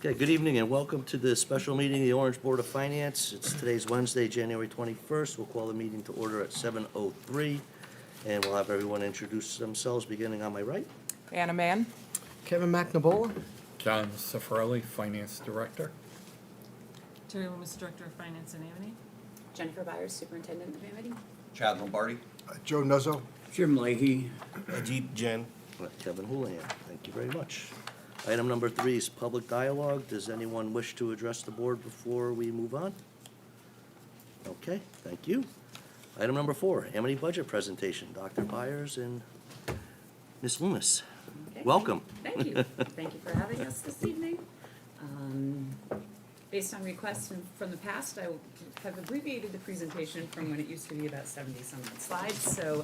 Okay, good evening and welcome to the special meeting of the Orange Board of Finance. It's today's Wednesday, January 21st. We'll call the meeting to order at 7:03, and we'll have everyone introduce themselves, beginning on my right. Anna Mann. Kevin McNabola. John Cifarelli, Finance Director. Terry Loomis, Director of Finance and Amity. Jennifer Byers, Superintendent of Amity. Chad Lombardi. Joe Nuzzo. Jim Leahy. Ajit Jain. Kevin Houlihan, thank you very much. Item number 3 is public dialogue. Does anyone wish to address the board before we move on? Okay, thank you. Item number 4, Amity budget presentation. Dr. Byers and Ms. Loomis. Okay. Welcome. Thank you. Thank you for having us this evening. Based on requests from the past, I have abbreviated the presentation from when it used to be about 70-some slides. So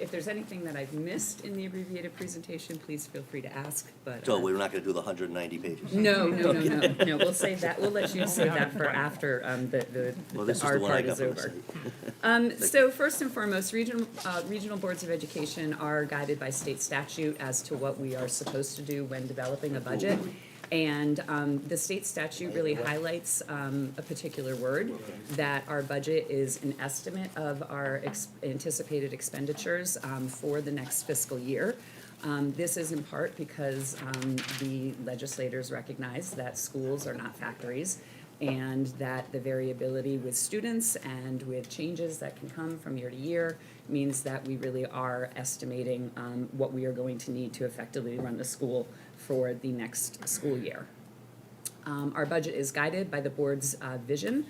if there's anything that I've missed in the abbreviated presentation, please feel free to ask. But So we're not going to do the 190 pages? No. We'll save that. We'll let you save that for after Well, this is our the one I part got is from the over. site. So first and foremost, regional boards of education are guided by state statute as to what we are supposed to do when developing a budget. And the state statute really highlights a particular word, that our budget is an estimate of our anticipated expenditures for the next fiscal year. This is in part because the legislators recognize that schools are not factories, and that the variability with students and with changes that can come from year to year means that we really are estimating what we are going to need to effectively run the school for the next school year. Our budget is guided by the board's vision,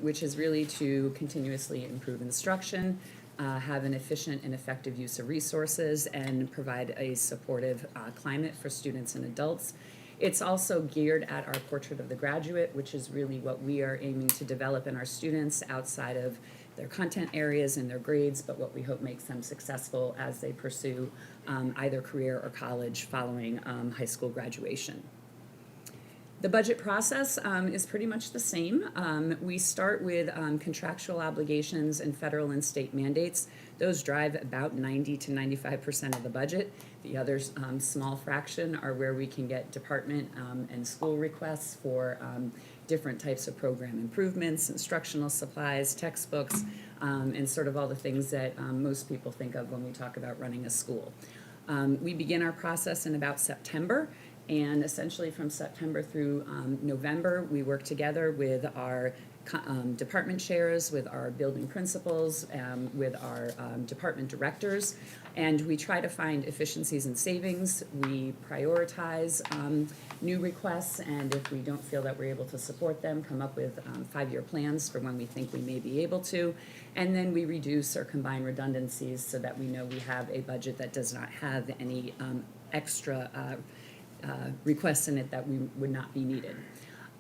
which is really to continuously improve instruction, have an efficient and effective use of resources, and provide a supportive climate for students and adults. It's also geared at our portrait of the graduate, which is really what we are aiming to develop in our students outside of their content areas and their grades, but what we hope makes them successful as they pursue either career or college following high school graduation. The budget process is pretty much the same. We start with contractual obligations and federal and state mandates. Those drive about 90 to 95% of the budget. The other small fraction are where we can get department and school requests for different types of program improvements, instructional supplies, textbooks, and sort of all the things that most people think of when we talk about running a school. We begin our process in about September, and essentially from September through November, we work together with our department chairs, with our building principals, with our department directors, and we try to find efficiencies and savings. We prioritize new requests, and if we don't feel that we're able to support them, come up with 5-year plans for when we think we may be able to, and then we reduce or combine redundancies so that we know we have a budget that does not have any extra requests in it that we would not be needed.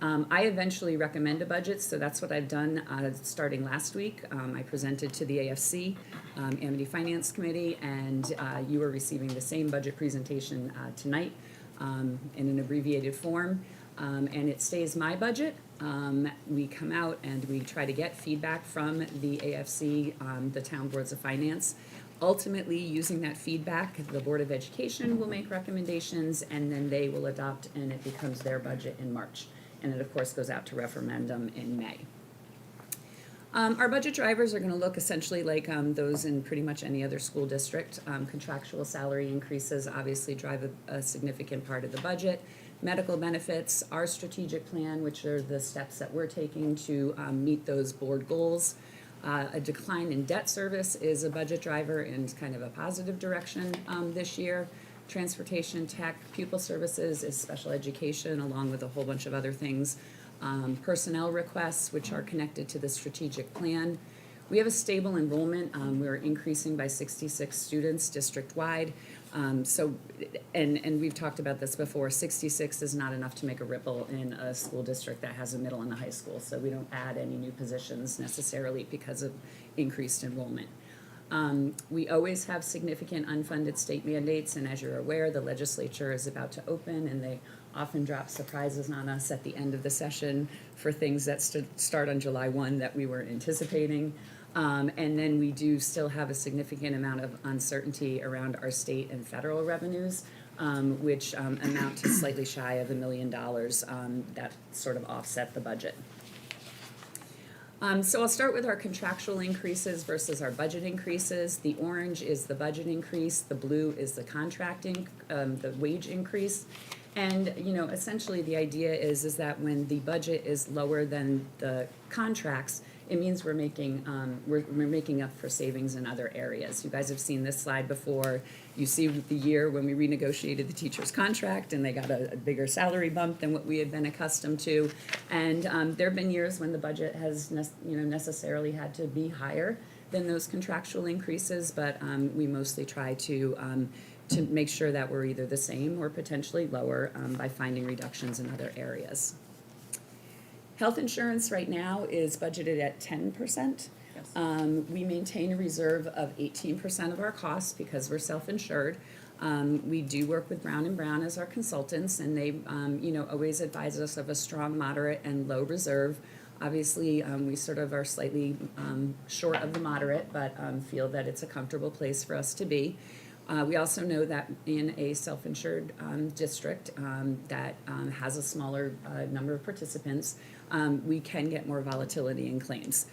I eventually recommend a budget, so that's what I've done starting last week. I presented to the AFC, Amity Finance Committee, and you are receiving the same budget presentation tonight in an abbreviated form, and it stays my budget. We come out and we try to get feedback from the AFC, the town boards of finance. Ultimately, using that feedback, the Board of Education will make recommendations, and then they will adopt, and it becomes their budget in March. And it, of course, goes out to referendum in May. Our budget drivers are going to look essentially like those in pretty much any other school district. Contractual salary increases obviously drive a significant part of the budget. Medical benefits, our strategic plan, which are the steps that we're taking to meet those board goals. A decline in debt service is a budget driver in kind of a positive direction this year. Transportation, tech, pupil services is special education, along with a whole bunch of other things. Personnel requests, which are connected to the strategic plan. We have a stable enrollment. We're increasing by 66 students district-wide. And we've talked about this before, 66 is not enough to make a ripple in a school district that has a middle and a high school, so we don't add any new positions necessarily because of increased enrollment. We always have significant unfunded state mandates, and as you're aware, the legislature is about to open, and they often drop surprises on us at the end of the session for things that start on July 1 that we weren't anticipating. And then we do still have a significant amount of uncertainty around our state and federal revenues. which amount to slightly shy of $1 million that sort of offset the budget. So I'll start with our contractual increases versus our budget increases. The orange is the budget increase, the blue is the the wage increase. And, you know, essentially the idea is that when the budget is lower than the contracts, it means we're making up for savings in other areas. You guys have seen this slide before. You see the year when we renegotiated the teacher's contract and they got a bigger salary bump than what we had been accustomed to. And there have been years when the budget has necessarily had to be higher than those contractual increases, but we mostly try to make sure that we're either the same or potentially lower by finding reductions in other areas. Health insurance right now is budgeted at 10%. Yes. We maintain a reserve of 18% of our costs because we're self-insured. We do work with Brown & Brown as our consultants, and they always advise us of a strong, moderate, and low reserve. Obviously, we sort of are slightly short of the moderate, but feel that it's a comfortable place for us to be. We also know that in a self-insured district that has a smaller number of participants, we can get more volatility in claims.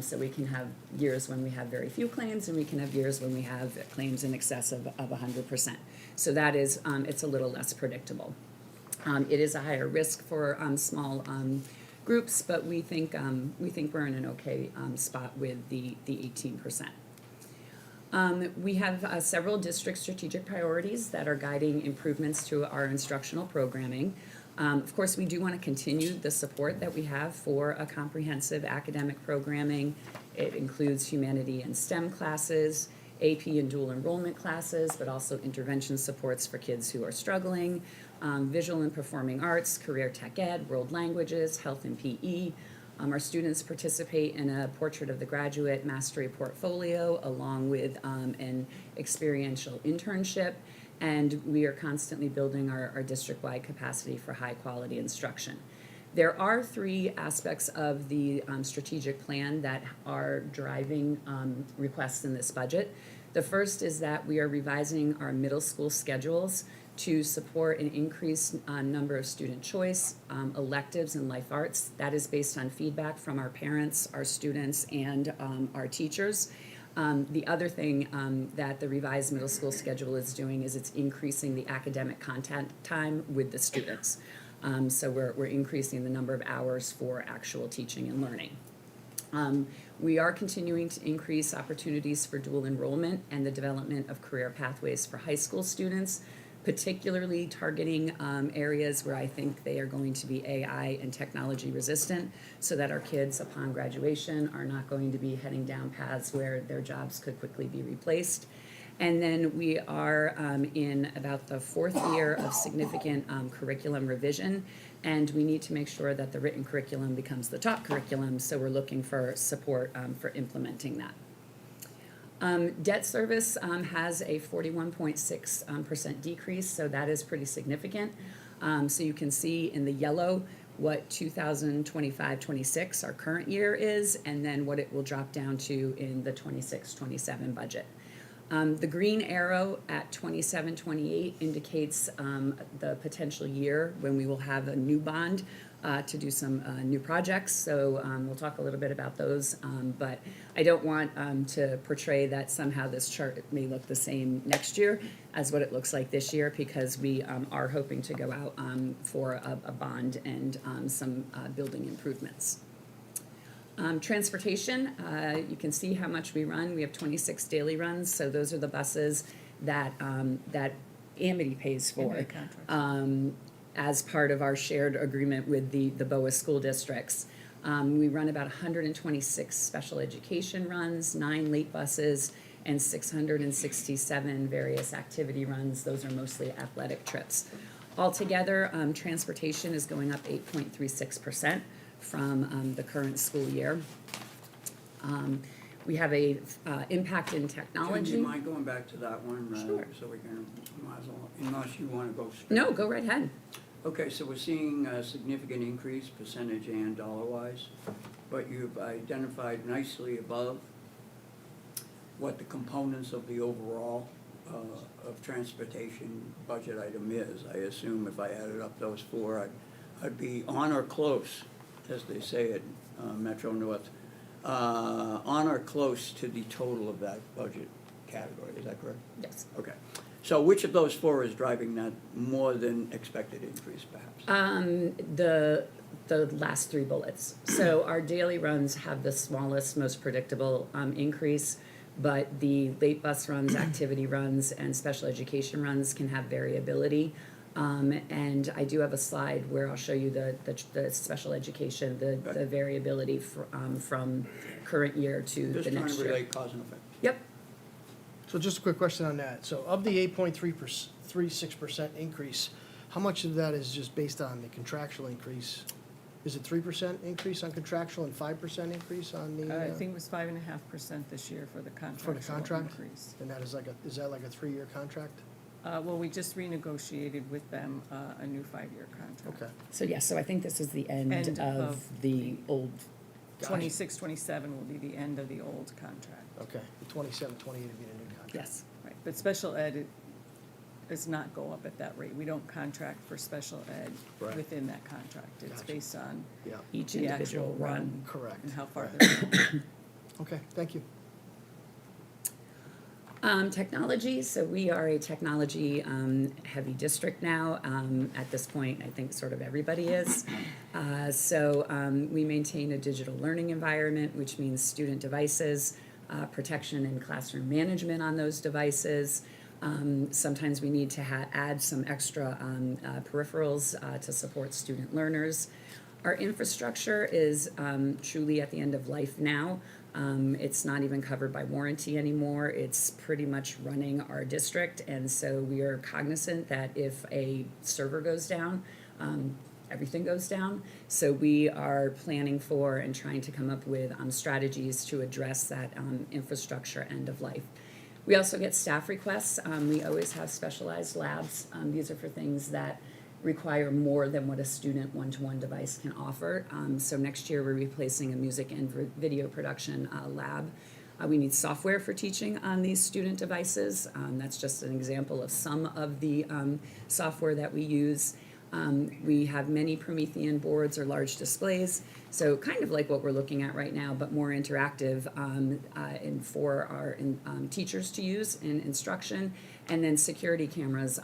So we can have years when we have very few claims, and we can have years when we have claims in excess of 100%. So that is, it's a little less predictable. It is a higher risk for small groups, but we think we're in an okay spot with the 18%. We have several district strategic priorities that are guiding improvements to our instructional programming. Of course, we do want to continue the support that we have for a comprehensive academic programming. It includes humanity and STEM classes, AP and dual enrollment classes, but also intervention supports for kids who are struggling, visual and performing arts, career tech ed, world languages, health and PE. Our students participate in a Portrait of the Graduate Mastery Portfolio along with an experiential internship, and we are constantly building our district-wide capacity for high-quality instruction. There are three aspects of the strategic plan that are driving requests in this budget. The first is that we are revising our middle school schedules to support an increased number of student choice, electives, and life arts. That is based on feedback from our parents, our students, and our teachers. The other thing that the revised middle school schedule is doing is it's increasing the academic content time with the students. So we're increasing the number of hours for actual teaching and learning. We are continuing to increase opportunities for dual enrollment and the development of career pathways for high school students, particularly targeting areas where I think they are going to be AI and technology resistant, so that our kids upon graduation are not going to be heading down paths where their jobs could quickly be replaced. And then we are in about the fourth year of significant curriculum revision, and we need to make sure that the written curriculum becomes the top curriculum, so we're looking for support for implementing that. Debt service has a 41.6% decrease, so that is pretty significant. So you can see in the yellow what 2025-26, our current year is, and then what it will drop down to in the 26-27 budget. The green arrow at 27-28 indicates the potential year when we will have a new bond to do some new projects. So we'll talk a little bit about those, but I don't want to portray that somehow this chart may look the same next year as what it looks like this year, because we are hoping to go out for a bond and some building improvements. Transportation, you can see how much we run. We have 26 daily runs, so those are the buses that Amity pays for. Amity contract. As part of our shared agreement with the BOA school districts. We run about 126 special education runs, 9 late buses, and 667 various activity runs. Those are mostly athletic trips. Altogether, transportation is going up 8.36% from the current school year. We have a impact in Jen, technology. do you mind going back to that one? Sure. So we can, might as well, unless you want to go straight. No, go right ahead. Okay, so we're seeing a significant increase, percentage and dollar-wise, but you've identified nicely above what the components of the overall of transportation budget item is. I assume if I added up those four, I'd be on or close, as they say at Metro North, on or close to the total of that budget category. Is that correct? Yes. Okay. So which of those four is driving that more than expected increase, perhaps? The last three bullets. So our daily runs have the smallest, most predictable increase, but the late bus runs, activity runs, and special education runs can have variability. And I do have a slide where I'll show you the special education, the variability from current year to Just the trying next to year. relate cause and effect. Yep. So just a quick question on that. So of the 8.36% increase, how much of that is just based on the contractual increase? Is it 3% increase on contractual and 5% increase on the? I think it was 5.5% this year for the contractual contract? increase. And that is is that like a 3-year contract? Well, we just renegotiated with them a new 5-year contract. Okay. So yes, so I think this is the end End of of the old. 26, 27 will be the end of the old contract. Okay, the 27, 28 would be the new contract. Yes. Right, but special ed does not go up at that rate. We don't contract for special ed Right. within that contract. It's Gotcha. based on Yeah, Each the individual actual run. run correct. and how far Right. they're. Okay, thank you. Technology, so we are a technology heavy district now. At this point, I think sort of everybody is. So we maintain a digital learning environment, which means student devices, protection and classroom management on those devices. Sometimes we need to add some extra peripherals to support student learners. Our infrastructure is truly at the end of life now. It's not even covered by warranty anymore. It's pretty much running our district, and so we are cognizant that if a server goes down, everything goes down. So we are planning for and trying to come up with strategies to address that infrastructure end of life. We also get staff requests. We always have specialized labs. These are for things that require more than what a student one-to-one device can offer. So next year, we're replacing a music and video production lab. We need software for teaching on these student devices. That's just an example of some of the software that we use. We have many Promethean boards or large displays, so kind of like what we're looking at right now, but more interactive and for our teachers to use in instruction. And then security cameras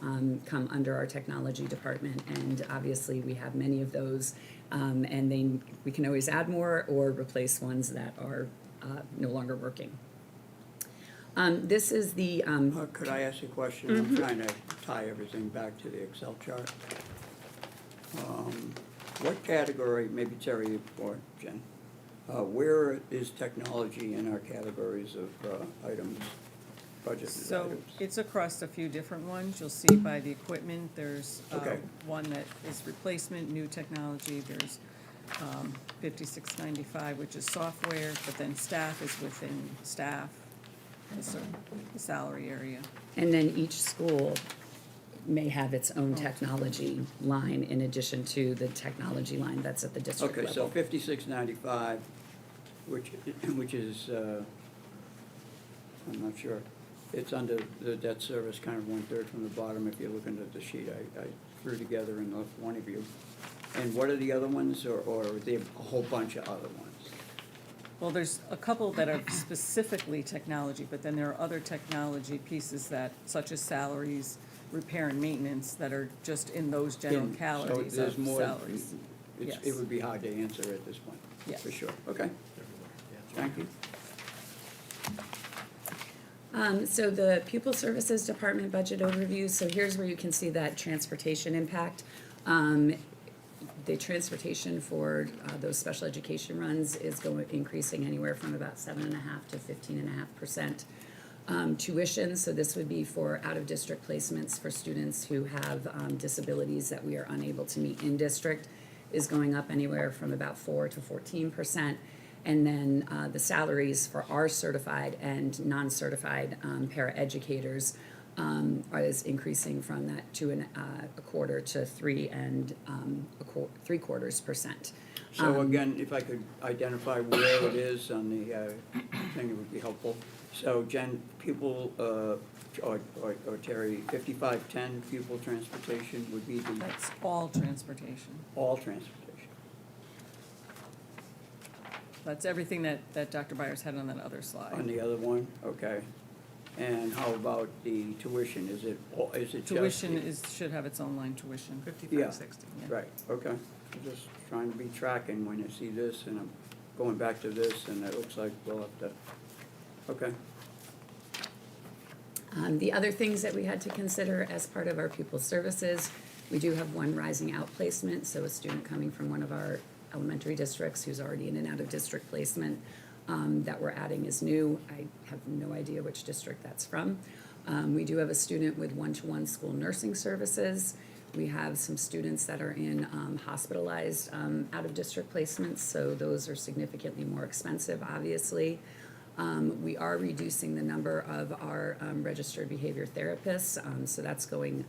come under our technology department, and obviously we have many of those, and we can always add more or replace ones that are no longer working. This is the Could I ask you a question? I'm trying to tie everything back to the Excel chart. What category, maybe Terry or Jen, where is technology in our categories of items, budgeted So items? it's across a few different ones. You'll see by the equipment, there's Okay. one that is replacement, new technology. There's 5695, which is software, but then staff is within staff, the salary area. And then each school may have its own technology line in addition to the technology line that's at the district Okay, so level. 5695, which is, I'm not sure, it's under the debt service, kind of 1/3 from the bottom, if you're looking at the sheet I threw together in one of you. And what are the other ones, or are there a whole bunch of other ones? Well, there's a couple that are specifically technology, but then there are other technology pieces that, such as salaries, repair and maintenance, that are just in those general So calories there's of more. salaries. It Yes. would be hard to answer at this point. Yes. For sure, okay. Thank you. So the pupil services department budget overview, so here's where you can see that transportation impact. The transportation for those special education runs is increasing anywhere from about 7.5% to 15.5%. Tuition, so this would be for out-of-district placements for students who have disabilities that we are unable to meet in district, is going up anywhere from about 4 to 14%. And then the salaries for our certified and non-certified paraeducators is increasing from that 2.25% to 3.75%. So again, if I could identify where it is on the thing, it would be helpful. So Jen, pupil, or Terry, 5510 pupil transportation would be the That's all transportation. all transportation. That's everything that Dr. Byers had on that other slide. On the other one, okay. And how about the tuition? Is it just? Tuition should have its own line, tuition. 5560. Yeah. Right, okay. I'm just trying to be tracking when I see this, and I'm going back to this, and it looks like we'll have to, okay. The other things that we had to consider as part of our pupil services, we do have one rising out placement, so a student coming from one of our elementary districts who's already in and out of district placement, that we're adding is new. I have no idea which district that's from. We do have a student with one-to-one school nursing services. We have some students that are in hospitalized out-of-district placements, so those are significantly more expensive, obviously. We are reducing the number of our registered behavior therapists, so that's going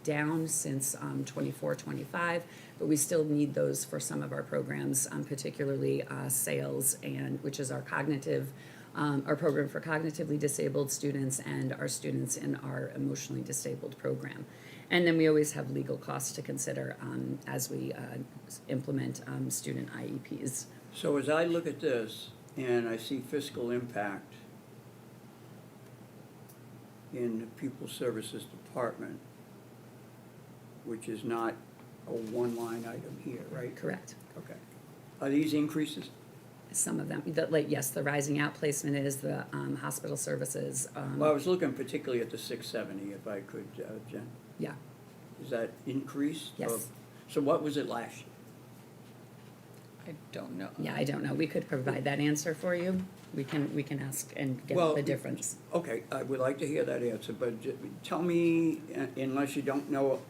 down since 24-25, but we still need those for some of our programs, particularly SAILS, which is our cognitive, our program for cognitively disabled students and our students in our emotionally disabled program. And then we always have legal costs to consider as we implement student IEPs. So as I look at this, and I see fiscal impact in the pupil services department, which is not a one-line item here, right? Correct. Okay. Are these increases? Some of them, yes, the rising out placement is the hospital services. Well, I was looking particularly at the 670, if I could, Jen. Yeah, Is that increased? Yes. So what was it last year? I don't know. yeah, I don't know. We could provide that answer for you. We can ask and get Well, the difference. Okay, I would like to hear that answer, but tell me, unless you don't know,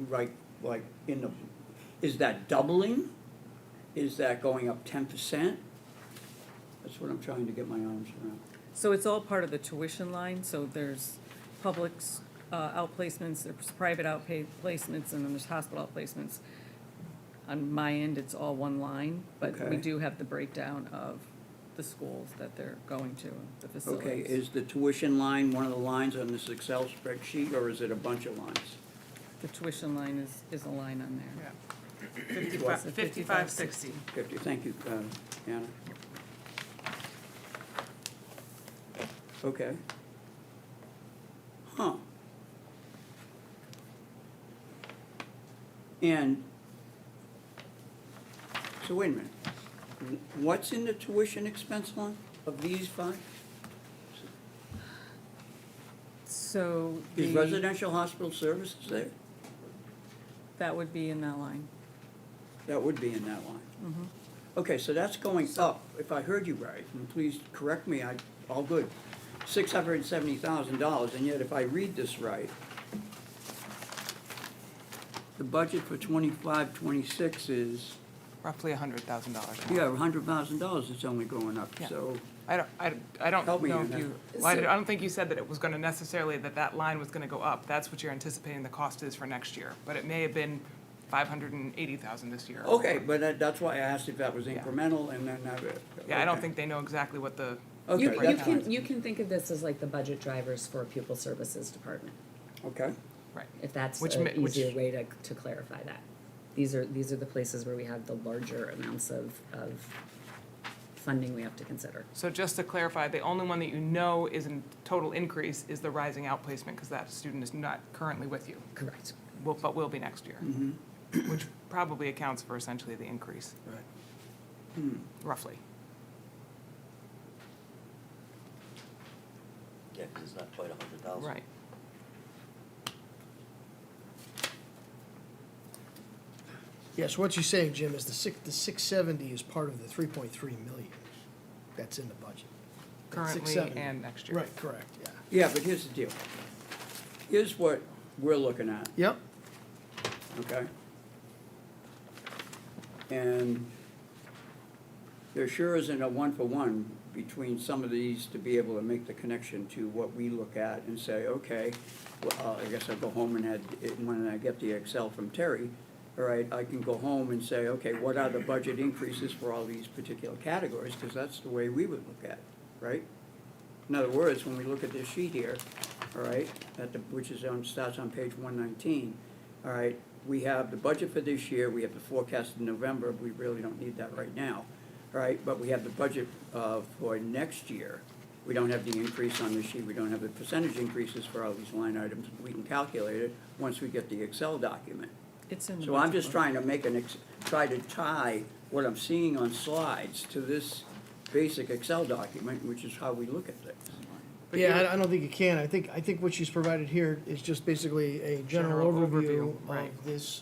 right, like, is that doubling? Is that going up 10%? That's what I'm trying to get my arms around. So it's all part of the tuition line, so there's public's outplacements, there's private outplacements, and then there's hospital outplacements. On my end, it's all one line, but we Okay. do have the breakdown of the schools that they're going to, the facilities. Okay, is the tuition line one of the lines on this Excel spreadsheet, or is it a bunch of lines? The tuition line is a line on there. Yeah. What? 5560. 50, thank you, Anna. Okay. Huh. And, so wait a minute. What's in the tuition expense line of these five? So Is the, residential hospital services there? that would be in that line. That would be in that line. Okay, so that's going up, if I heard you right, and please correct me, all good. $670,000, and yet if I read this right, the budget for 25-26 is, Roughly $100,000. yeah, $100,000 it's only going up, Yeah. so, I don't Help me know on if that. you, well, I don't think you said that it was gonna necessarily, that line was gonna go up. That's what you're anticipating the cost is for next year. But it may have been 580,000 this year. okay, but that's why I asked if that was Yeah. incremental, and then Yeah, I don't okay. think they know exactly what the, Okay, You that's- can think of this as like the budget drivers for a pupil services department, Okay, right. if that's Which an ma- which- easier way to clarify that. These are the places where we have the larger amounts of funding we have to consider. So just to clarify, the only one that you know is in total increase is the rising outplacement, because that student is not currently with you, Correct. but will be next year. Which probably accounts for essentially the increase, Right. roughly. Yeah, 'cause it's not quite 100,000. Right. Yeah, so what you're saying, Jim, is the 670 is part of the 3.3 million that's in the budget. Currently 670. and next year. Right, correct, yeah. yeah, but here's the deal. Here's what we're looking at. Yep, Okay? And there sure isn't a one-for-one between some of these to be able to make the connection to what we look at and say, okay, well, I guess I'll go home and when I get the Excel from Terry, all right, I can go home and say, okay, what are the budget increases for all these particular categories? Because that's the way we would look at it, right? In other words, when we look at this sheet here, all right, which is starts on page 119, all right, we have the budget for this year, we have the forecast in November, we really don't need that right now, all right, but we have the budget for next year. We don't have the increase on this sheet, we don't have the percentage increases for all these line items, we can calculate it once we get the Excel document. It's in the So I'm budget just book. trying to make try to tie what I'm seeing on slides to this basic Excel document, which is how we look at things. But Yeah, you're- I don't think you can. I think what she's provided here is just basically a general General overview overview, right. of this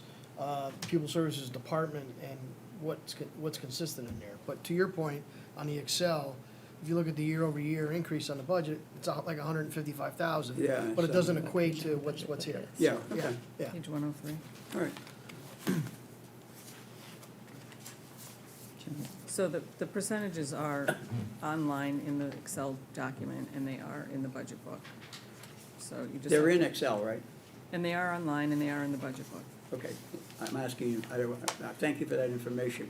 pupil services department and what's consistent in there. But to your point, on the Excel, if you look at the year-over-year increase on the budget, it's like 155,000. Yeah, But it so- doesn't equate to what's here. Yeah, Yeah, okay, yeah. Page 103. all right. So the percentages are online in the Excel document, and they are in the budget book. So you just. They're have in to- Excel, right? And they are online, and they are in the budget book. Okay, I'm asking you, thank you for that information.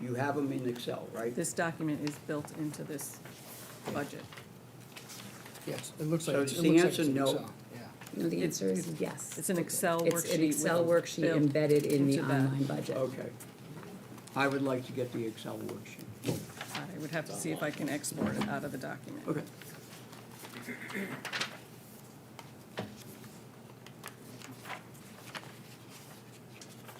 You have them in Excel, right? This document is built into this budget. Yes, it looks like So it's, is it the looks like answer it's in no? Excel, yeah. No, the It's- answer is yes. It's an Excel It's worksheet an Excel with a worksheet built embedded in the into that. online budget. Okay. I would like to get the Excel worksheet. I would have to see if I can export it out of the document. Okay.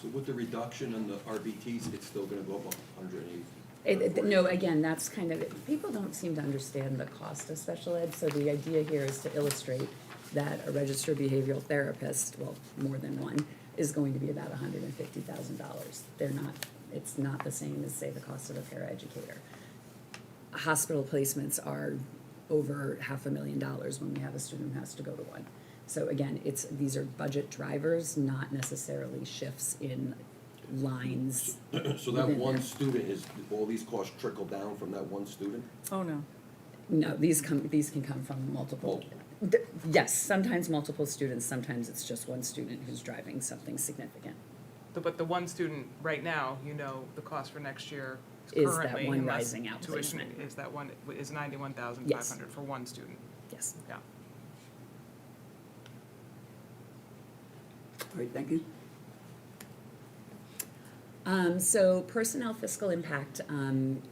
So with the reduction in the RBTs, it's still gonna go up 180? No, again, that's kind of, people don't seem to understand the cost of special ed, so the idea here is to illustrate that a registered behavioral therapist, well, more than one, is going to be about $150,000. They're not, it's not the same as, say, the cost of a paraeducator. Hospital placements are over $500,000 when we have a student who has to go to one. So again, these are budget drivers, not necessarily shifts in lines. So that within one there. student is, all these costs trickle down from that one student? Oh, no. No, these can come from multiple. Yes, sometimes multiple students, sometimes it's just one student who's driving something significant. But the one student right now, you know, the cost for next year Is that currently, one unless rising out tuition placement. is that one, is 91,500 for one student. Yes. Yeah. All right, thank you. So personnel fiscal impact,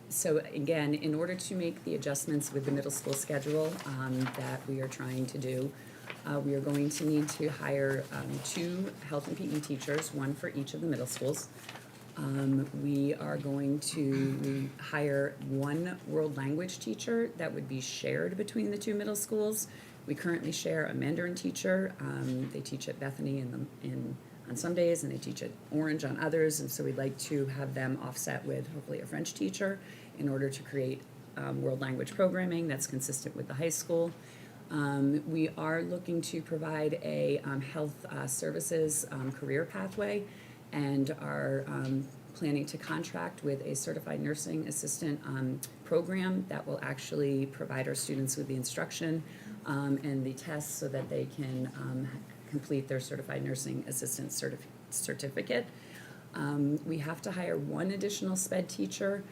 so again, in order to make the adjustments with the middle school schedule, that we are trying to do, we are going to need to hire, 2 health and PE teachers, 1 for each of the middle schools. We are going to hire 1 world language teacher that would be shared between the 2 middle schools. We currently share a Mandarin teacher. They teach at Bethany on some days, and they teach at Orange on others, and so we'd like to have them offset with hopefully a French teacher in order to create world language programming that's consistent with the high school. We are looking to provide a health services career pathway, and are planning to contract with a certified nursing assistant program that will actually provide our students with the instruction and the tests so that they can complete their certified nursing assistant certificate. We have to hire 1 additional SPED teacher.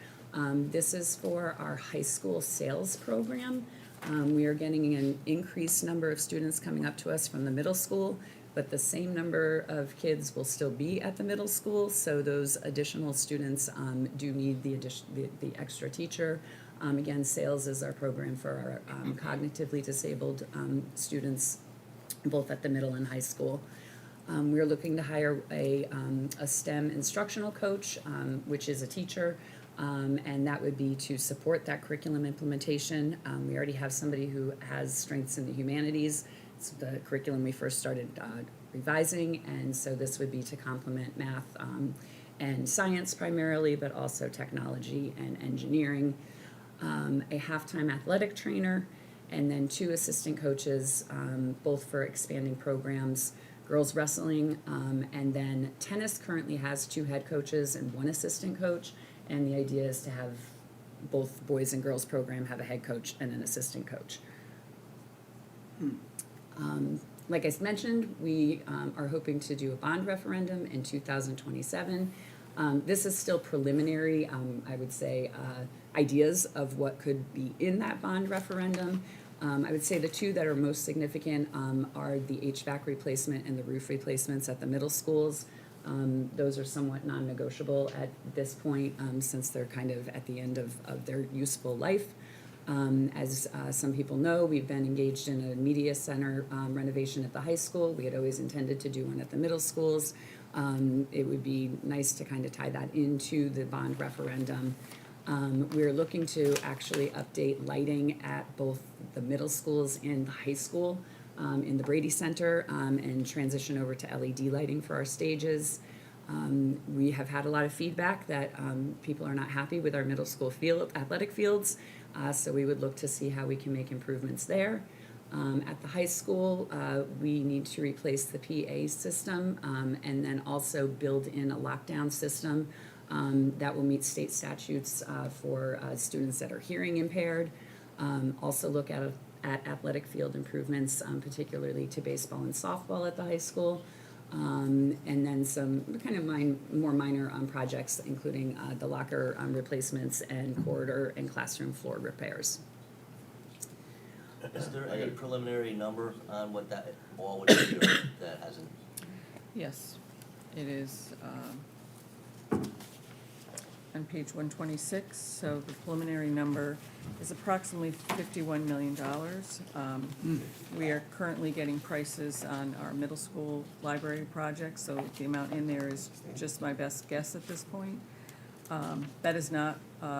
This is for our high school sales program. We are getting an increased number of students coming up to us from the middle school, but the same number of kids will still be at the middle school, so those additional students do need the extra teacher. Again, sales is our program for our cognitively disabled students, both at the middle and high school. We're looking to hire a STEM instructional coach, which is a teacher, and that would be to support that curriculum implementation. We already have somebody who has strengths in the humanities. It's the curriculum we first started revising, and so this would be to complement math and science primarily, but also technology and engineering. A half-time athletic trainer, and then 2 assistant coaches, both for expanding programs, girls wrestling, and then tennis currently has 2 head coaches and 1 assistant coach, and the idea is to have both boys and girls program have a head coach and an assistant coach. Like I mentioned, we are hoping to do a bond referendum in 2027. This is still preliminary, I would say, ideas of what could be in that bond referendum. I would say the two that are most significant are the HVAC replacement and the roof replacements at the middle schools. Those are somewhat non-negotiable at this point, since they're kind of at the end of their useful life. As some people know, we've been engaged in a media center renovation at the high school. We had always intended to do one at the middle schools. It would be nice to kind of tie that into the bond referendum. We're looking to actually update lighting at both the middle schools and the high school in the Brady Center, and transition over to LED lighting for our stages. We have had a lot of feedback that people are not happy with our middle school athletic fields, so we would look to see how we can make improvements there. At the high school, we need to replace the PA system, and then also build in a lockdown system that will meet state statutes for students that are hearing impaired. Also look at athletic field improvements, particularly to baseball and softball at the high school. And then some kind of more minor projects, including the locker replacements and corridor and classroom floor repairs. Is there any preliminary number on what that all would be, or that hasn't? Yes, it is on page 126, so the preliminary number is approximately $51 million. We are currently getting prices on our middle school library project, so the amount in there is just my best guess at this point. That is not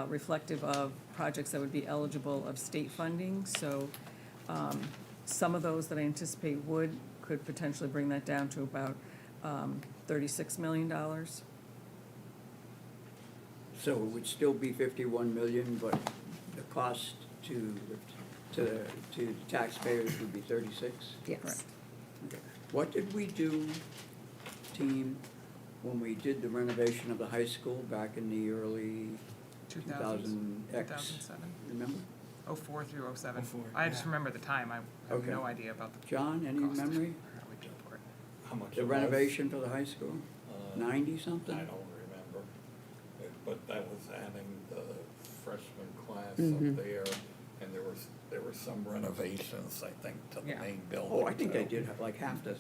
reflective of projects that would be eligible of state funding, so some of those that I anticipate could potentially bring that down to about $36 million. So it would still be 51 million, but the cost to taxpayers would be 36? Yes. Correct. Okay. What did we do, team, when we did the renovation of the high school back in the early 2000 X? 2007, Remember? 04 through 07. 04, I just remember the time. I have Okay. no idea about the John, any cost. memory? How we paid for it. How much The it was? renovation for the high school? Uh, 90 something? I don't remember, but that was adding the freshman class Mhm. up there, and there were some renovations, I think, to the Yeah. main building. Oh, I think they too. did have like half the.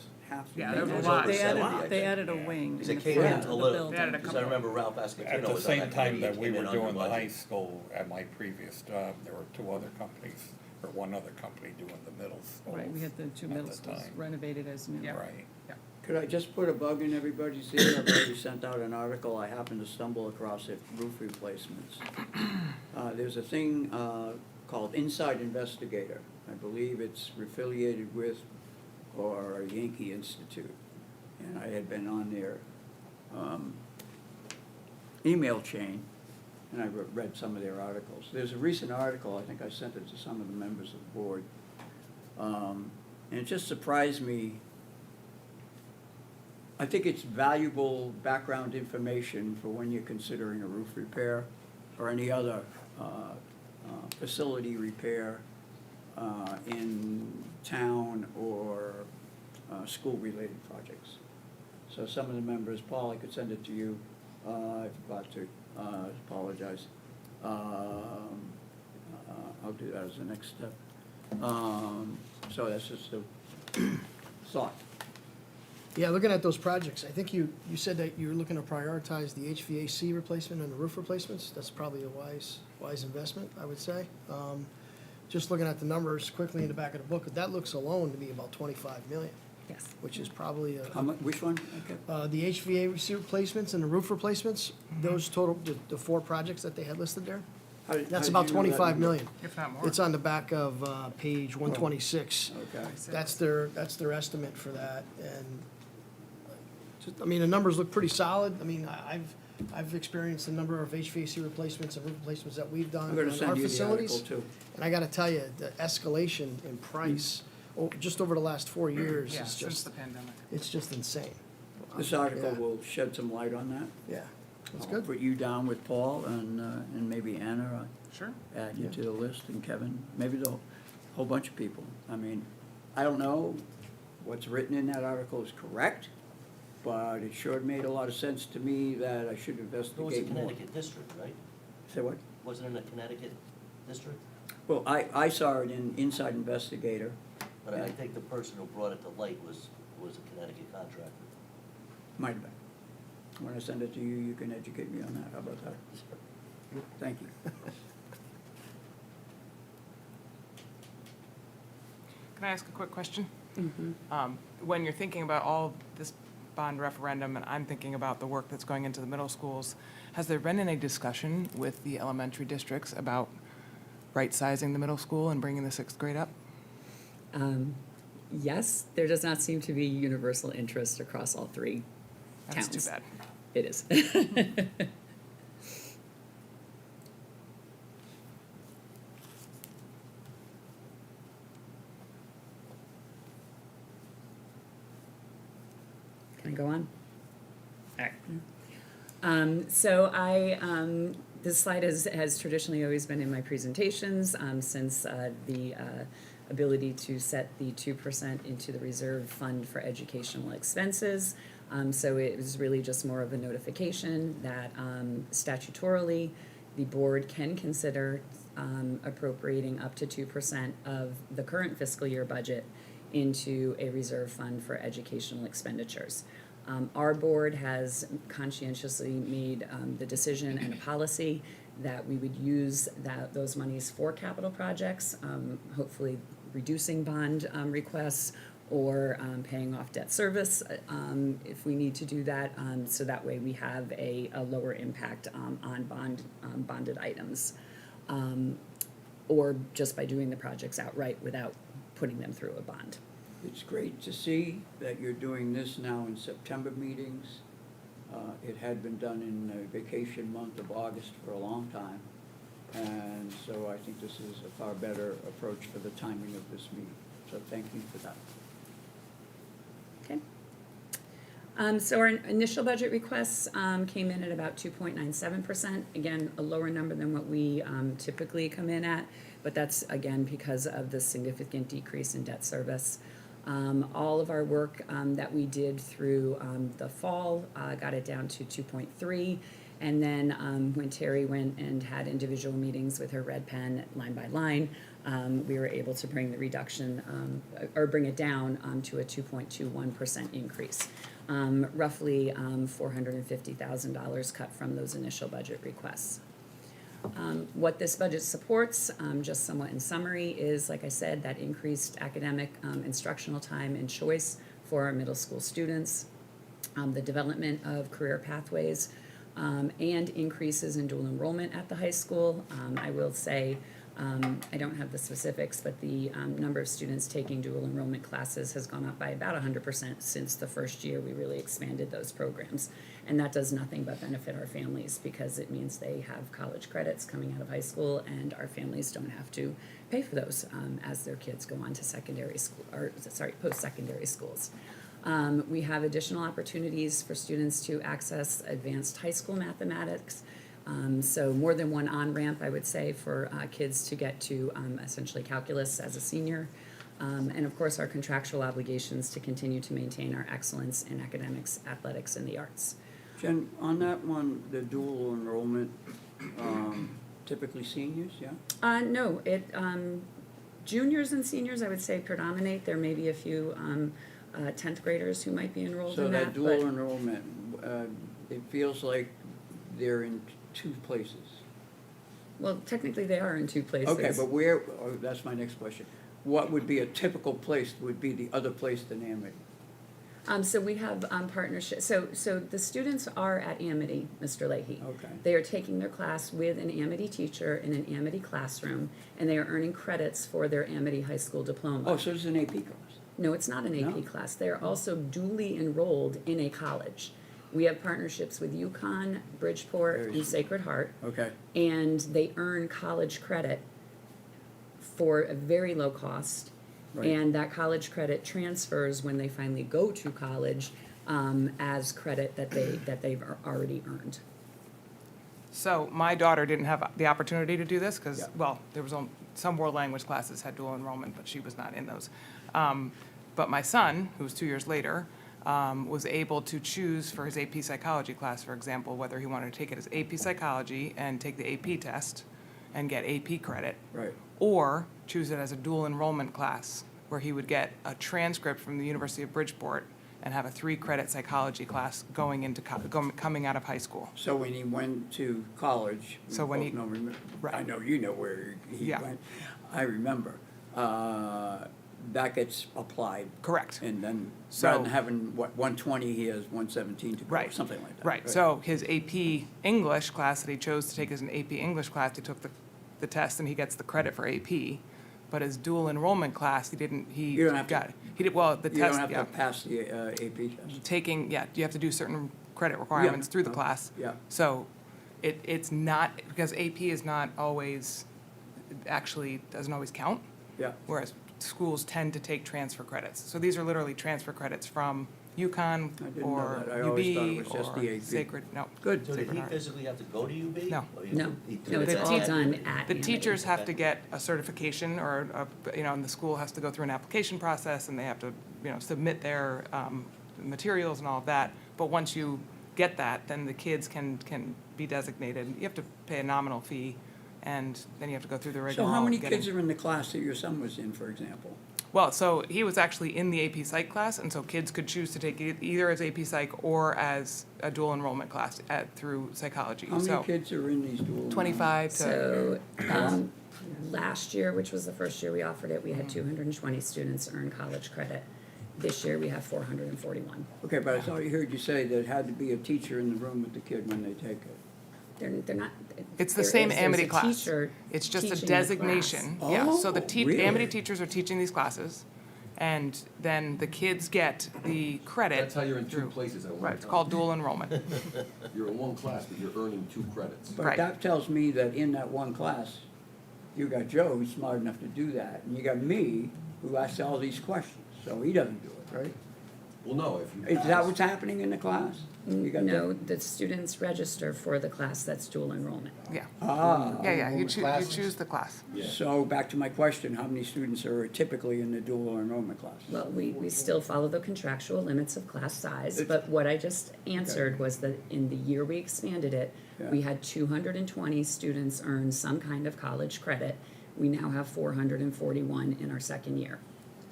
Yeah, there was a maintenance. lot. They Seventy, I added, think. they added a wing in Because the it came front in of a the little, building. They added a because I couple. remember Ralph At Ascatino the was on same that time committee, that it we came were in under doing the budget. high school, at my previous job, there were two other companies, or one other company doing the middle school. Right, we had the two at middle the schools time. renovated as new. Yeah. Right. Could I just put a bug in everybody's ear? I've already sent out an article, I happened to stumble across it, roof replacements. There's a thing called Inside Investigator. I believe it's affiliated with, or Yankee Institute. And I had been on their email chain, and I read some of their articles. There's a recent article, I think I sent it to some of the members of the board. And it just surprised me. I think it's valuable background information for when you're considering a roof repair or any other facility repair in town or school-related projects. So some of the members, Paul, I could send it to you, I forgot to, apologize. I'll do that as the next step. So that's just a thought. Yeah, looking at those projects, I think you said that you were looking to prioritize the HVAC replacement and the roof replacements. That's probably a wise investment, I would say. Just looking at the numbers quickly in the back of the book, that looks alone to be about 25 million, Yes. which is probably How much, which one? Okay. the HVAC replacements and the roof replacements, those total, the four projects that they had listed there, How did- that's how about did you know that 25 number? million. If not more. It's on the back of page 126. Okay. That's their estimate for that, and, I mean, the numbers look pretty solid. I mean, I've experienced a number of HVAC replacements and roof replacements that we've done I'm gonna on our send you the article facilities. too. And I gotta tell you, the escalation in price, just over the last 4 years, Yeah, is since just, the pandemic. it's just insane. This article Yeah. will shed some light on that. Yeah, that's I'll good. put you down with Paul and maybe Anna, Sure. add you Yeah. to the list, and Kevin, maybe the whole bunch of people. I mean, I don't know what's written in that article is correct, but it sure made a lot of sense to me that I should It was a investigate more. Connecticut district, right? Say what? Wasn't it a Connecticut district? Well, I saw it in Inside Investigator. But I think the person who brought it to light was a Connecticut contractor. Might have been. When I send it to you, you can educate me on that. How about that? Thank you. Can I ask a quick question? When you're thinking about all this bond referendum, and I'm thinking about the work that's going into the middle schools, has there been any discussion with the elementary districts about right-sizing the middle school and bringing the sixth grade up? Yes, there does not seem to be universal interest across all three towns. That's too bad. It is. Can I go on? All right. This slide has traditionally always been in my presentations, since the ability to set the 2% into the reserve fund for educational expenses. So it was really just more of a notification that statutorily, the board can consider appropriating up to 2% of the current fiscal year budget into a reserve fund for educational expenditures. Our board has conscientiously made the decision and a policy that we would use those monies for capital projects, hopefully reducing bond requests or paying off debt service if we need to do that, so that way we have a lower impact on bonded items, or just by doing the projects outright without putting them through a bond. It's great to see that you're doing this now in September meetings. It had been done in the vacation month of August for a long time. And so I think this is a far better approach for the timing of this meeting. So thank you for that. Okay. So our initial budget requests came in at about 2.97%. Again, a lower number than what we typically come in at, but that's, again, because of the significant decrease in debt service. All of our work that we did through the fall got it down to 2.3. And then when Terry went and had individual meetings with her red pen line by line, we were able to bring the reduction, or bring it down to a 2.21% increase. Roughly $450,000 cut from those initial budget requests. What this budget supports, just somewhat in summary, is, like I said, that increased academic instructional time and choice for our middle school students, the development of career pathways, and increases in dual enrollment at the high school. I will say, I don't have the specifics, but the number of students taking dual enrollment classes has gone up by about 100% since the first year we really expanded those programs. And that does nothing but benefit our families, because it means they have college credits coming out of high school, and our families don't have to pay for those as their kids go on to post-secondary schools. We have additional opportunities for students to access advanced high school mathematics. So more than one on-ramp, I would say, for kids to get to essentially calculus as a senior. And of course, our contractual obligations to continue to maintain our excellence in academics, athletics, and the arts. Jen, on that one, the dual enrollment, typically seniors, yeah? No, juniors and seniors, I would say, predominate. There may be a few 10th graders who might be enrolled So in that that, dual but enrollment, it feels like they're in two places. well, technically they are in two places. Okay, but where, that's my next question. What would be a typical place would be the other place than Amity? So we have partnerships. So the students are at Amity, Mr. Leahy. Okay. They are taking their class with an Amity teacher in an Amity classroom, and they are earning credits for their Amity high school diploma. Oh, so it's an AP class? No, it's not an AP No? class. They are also duly enrolled in a college. We have partnerships with UConn, Bridgeport, Very and Sacred Heart, Okay, and they earn college credit for a very low cost. Right. And that college credit transfers when they finally go to college as credit that they've already earned. So my daughter didn't have the opportunity to do this because, Yeah. well, there was some world language classes had dual enrollment, but she was not in those. But my son, who was 2 years later, was able to choose for his AP psychology class, for example, whether he wanted to take it as AP psychology and take the AP test, and get AP credit. Right. Or choose it as a dual enrollment class, where he would get a transcript from the University of Bridgeport and have a 3-credit psychology class going into, coming out of high school. So when he went to college, we So when both he- know, right. I know you know where he Yeah. went. I remember. That gets applied. Correct. And then, So- rather than having, what, 120, he has 117 to go, Right. something like that. Right, so his AP English class that he chose to take as an AP English class, he took the test and he gets the credit for AP. But his dual enrollment class, he didn't, he You don't have to- got, he did, well, the You don't test, have yeah. to pass the AP test. Taking, yeah, you have to do certain credit requirements through the uh, class. yeah. So it's not, because AP is not always, actually doesn't always count. Yeah. Whereas schools tend to take transfer credits. So these are literally transfer credits from UConn I didn't know or that. I always thought it UB was just or the AP. Sacred, no. Good. So did Sacred he Heart. physically have to go to UB? No. Or he- No, he no, did it's it all The done The at Amity. teachers have to get a certification or, and the school has to go through an application process and they have to, submit their materials and all of that. But once you get that, then the kids can be designated. You have to pay a nominal fee and then you have to go through the So rigmarole. how many of getting- kids are in the class that your son was in, for example? Well, so he was actually in the AP Psych class, and so kids could choose to take it either as AP Psych or as a dual enrollment class through psychology. How many So kids are in these dual? 25 to, So, last year, which was the first year we offered it, we had 220 students earn college credit. This year, we have 441. Okay, but I thought you heard you say there had to be a teacher in the room with the kid when they take it. They're not. it's the there same is- there's Amity a class. teacher It's just a teaching the class. designation. Yeah, so the Oh, really? Amity teachers are teaching these classes, and then the kids get the credit. That's how you're in two through- places at one Right, time. it's called dual enrollment. You're in one class, but you're earning 2 credits. But Right. that tells me that in that one class, you got Joe, who's smart enough to do that, and you got me, who asks all these questions, so he doesn't do it, right? Well, no, if you Is that pass- what's happening in the class? You got No, that? the students register for the class that's dual enrollment. Yeah, Ah, yeah, you choose the class. Yeah. so back to my question, how many students are typically in the dual enrollment class? Well, we still follow the contractual limits of class size, but what I just answered was that in the year we expanded it, we Yeah. had 220 students earn some kind of college credit. We now have 441 in our second year.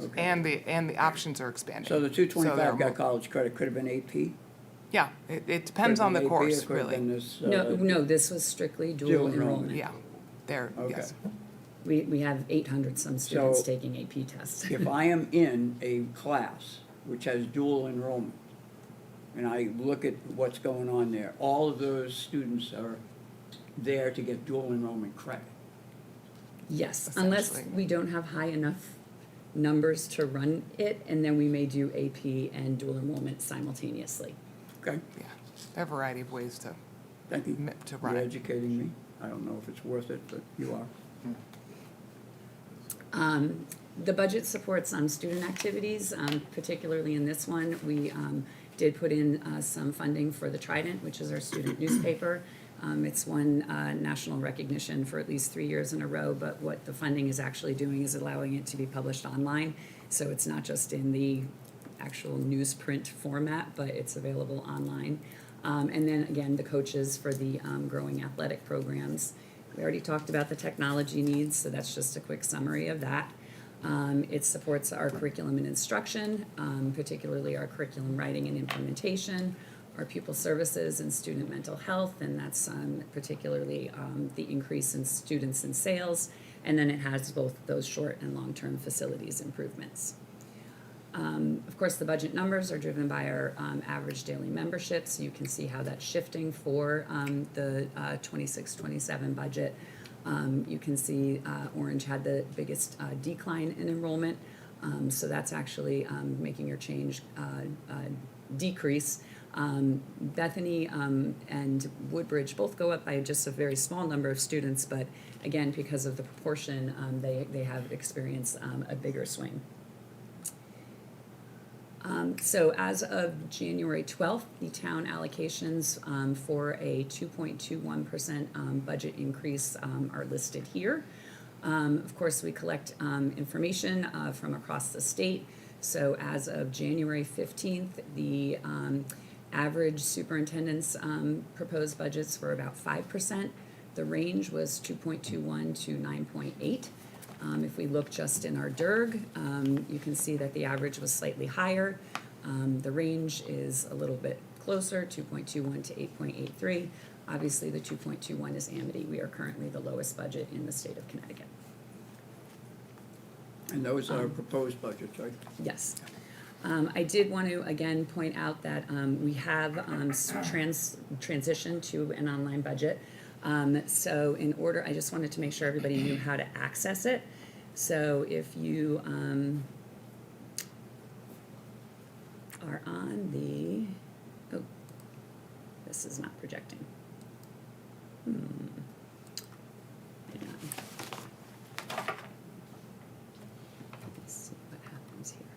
Okay. And the options are expanding. So the they're 225 more- got college credit, could have been AP? Yeah, it depends on the course, really. No, this was strictly dual dual enrollment. enrollment. Yeah, there, Okay. yes. We have 800 some students So- taking AP tests. If I am in a class which has dual enrollment, and I look at what's going on there, all of those students are there to get dual enrollment credit. Yes, unless Essentially. we don't have high enough numbers to run it, and then we may do AP and dual enrollment simultaneously. Okay, Yeah, there are a variety of ways to, thank you. to run You're it. educating me. I don't know if it's worth it, but you are. The budget supports student activities, particularly in this one. We did put in some funding for the Trident, which is our student newspaper. It's won national recognition for at least 3 years in a row, but what the funding is actually doing is allowing it to be published online. So it's not just in the actual newsprint format, but it's available online. And then again, the coaches for the growing athletic programs. We already talked about the technology needs, so that's just a quick summary of that. It supports our curriculum and instruction, particularly our curriculum writing and implementation, our pupil services and student mental health, and that's particularly the increase in students in sales. And then it has both those short and long-term facilities improvements. Of course, the budget numbers are driven by our average daily membership, so you can see how that's shifting for the 26-27 budget. You can see Orange had the biggest decline in enrollment, so that's actually making your change decrease. Bethany and Woodbridge both go up by just a very small number of students, but again, because of the proportion, they have experienced a bigger swing. So as of January 12th, the town allocations for a 2.21% budget increase are listed here. Of course, we collect information from across the state. So as of January 15th, the average superintendent's proposed budgets were about 5%. The range was 2.21 to 9.8. If we look just in our DIRG, you can see that the average was slightly higher. The range is a little bit closer, 2.21 to 8.83. Obviously, the 2.21 is Amity. We are currently the lowest budget in the state of Connecticut. And those are proposed budgets, right? Yes. I did want to, again, point out that we have transitioned to an online budget. So in order, I just wanted to make sure everybody knew how to access it. So if you are on the, oh, this is not projecting. Hang on. Let's see what happens here.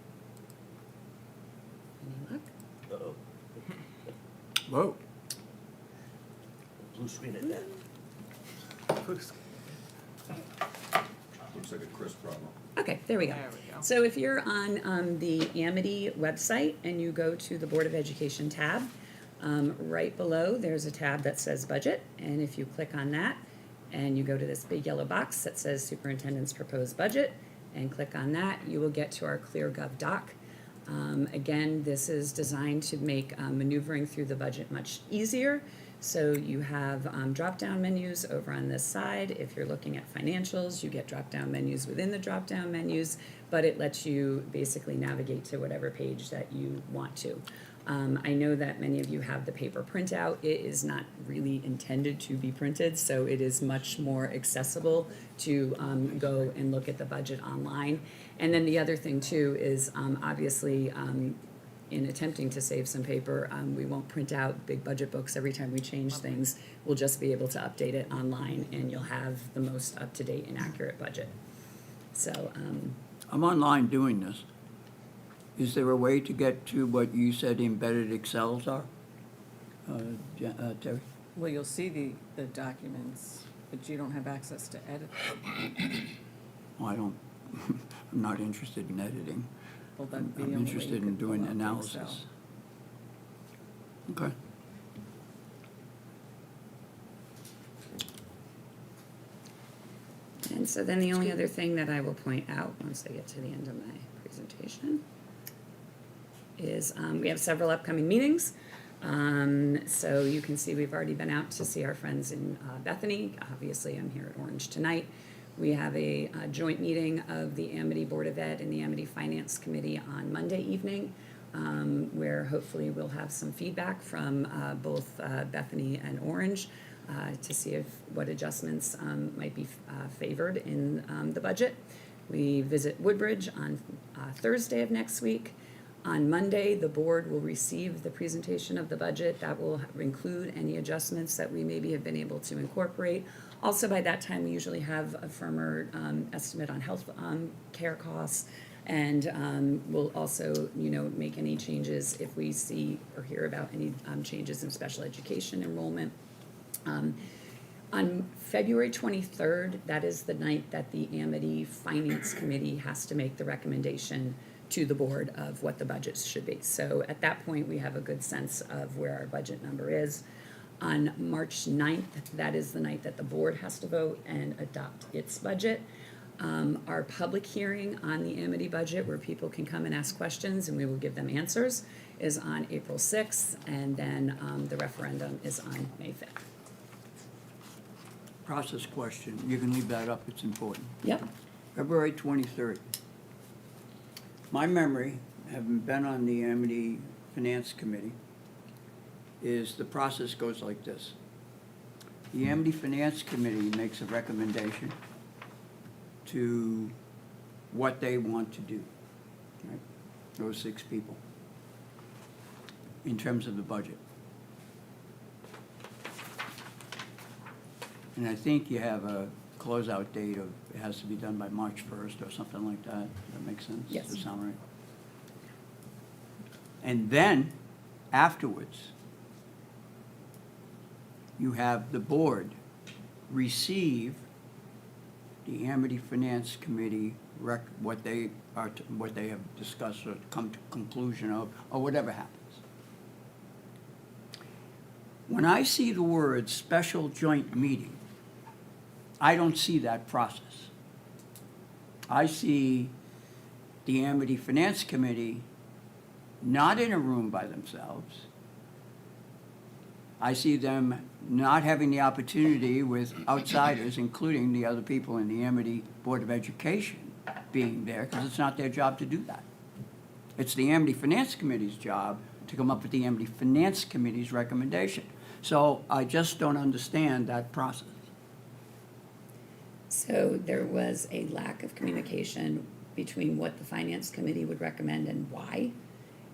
Any luck? Uh-oh, Whoa. blue screen at that. Looks like a Chris problem. Okay, there we go. There we go. So if you're on the Amity website and you go to the Board of Education tab, right below, there's a tab that says Budget, and if you click on that, and you go to this big yellow box that says Superintendent's Proposed Budget, and click on that, you will get to our ClearGov doc. Again, this is designed to make maneuvering through the budget much easier. So you have drop-down menus over on this side. If you're looking at financials, you get drop-down menus within the drop-down menus, but it lets you basically navigate to whatever page that you want to. I know that many of you have the paper printout. It is not really intended to be printed, so it is much more accessible to go and look at the budget online. And then the other thing too is obviously in attempting to save some paper, we won't print out big budget books every time we change things. We'll just be able to update it online, and you'll have the most up-to-date and accurate budget. So, I'm online doing this. Is there a way to get to what you said embedded Excels are? Terry? Well, you'll see the documents, but you don't have access to edit. Well, I'm not interested in editing. Well, that'd be the I'm only way you interested in could pull doing out the analysis. Excel. Okay. and so then the only other thing that I will point out once I get to the end of my presentation is we have several upcoming meetings. So you can see we've already been out to see our friends in Bethany. Obviously, I'm here at Orange tonight. We have a joint meeting of the Amity Board of Ed and the Amity Finance Committee on Monday evening, where hopefully we'll have some feedback from both Bethany and Orange to see if what adjustments might be favored in the budget. We visit Woodbridge on Thursday of next week. On Monday, the board will receive the presentation of the budget. That will include any adjustments that we maybe have been able to incorporate. Also, by that time, we usually have a firmer estimate on health care costs, and we'll also, make any changes if we see or hear about any changes in special education enrollment. On February 23rd, that is the night that the Amity Finance Committee has to make the recommendation to the board of what the budgets should be. So at that point, we have a good sense of where our budget number is. On March 9th, that is the night that the board has to vote and adopt its budget. Our public hearing on the Amity budget, where people can come and ask questions and we will give them answers, is on April 6th, and then the referendum is on May 5th. Process question. You can leave that up. It's important. Yep. February 23rd. My memory, having been on the Amity Finance Committee, is the process goes like this. The Amity Finance Committee makes a recommendation to what they want to do, right? Those 6 people, in terms of the budget. And I think you have a closeout date of, it has to be done by March 1st or something like that. Does that make sense? Yes. Does that sound right? And then, afterwards, you have the board receive the Amity Finance Committee what they have discussed or come to conclusion of, or whatever happens. When I see the word special joint meeting, I don't see that process. I see the Amity Finance Committee not in a room by themselves. I see them not having the opportunity with outsiders, including the other people in the Amity Board of Education, being there, because it's not their job to do that. It's the Amity Finance Committee's job to come up with the Amity Finance Committee's recommendation. So I just don't understand that process. So there was a lack of communication between what the finance committee would recommend and why,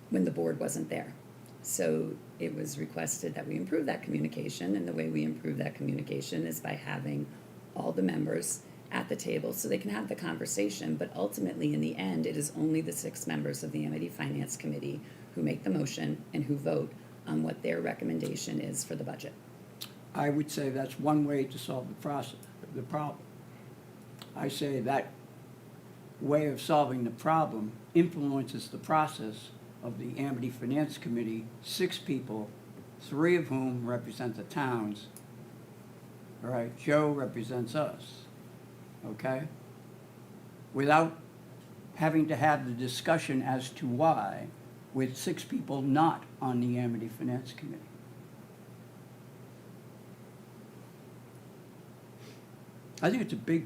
when the board wasn't there. So it was requested that we improve that communication, and the way we improve that communication is by having all the members at the table so they can have the conversation, but ultimately, in the end, it is only the 6 members of the Amity Finance Committee who make the motion and who vote on what their recommendation is for the budget. I would say that's one way to solve the problem. I say that way of solving the problem influences the process of the Amity Finance Committee, 6 people, 3 of whom represent the towns. All right, Joe represents us, okay? Without having to have the discussion as to why with 6 people not on the Amity Finance Committee. I think it's a big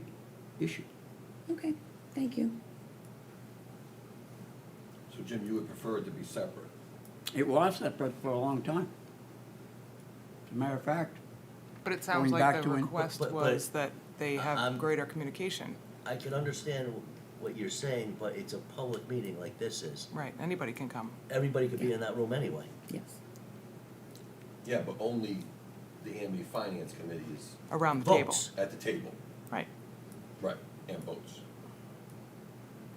issue. Okay, thank you. So Jim, you would prefer it to be separate? It was separate for a long time. As a matter of fact, But it sounds Going back like the to an- request But- was that they I'm- have greater communication. I can understand what you're saying, but it's a public meeting like this is. Right, anybody can come. Everybody could be in that room anyway. Yes. Yeah, but only the Amity Finance Committee is Around the table, Votes. at the table. right. Right, and votes.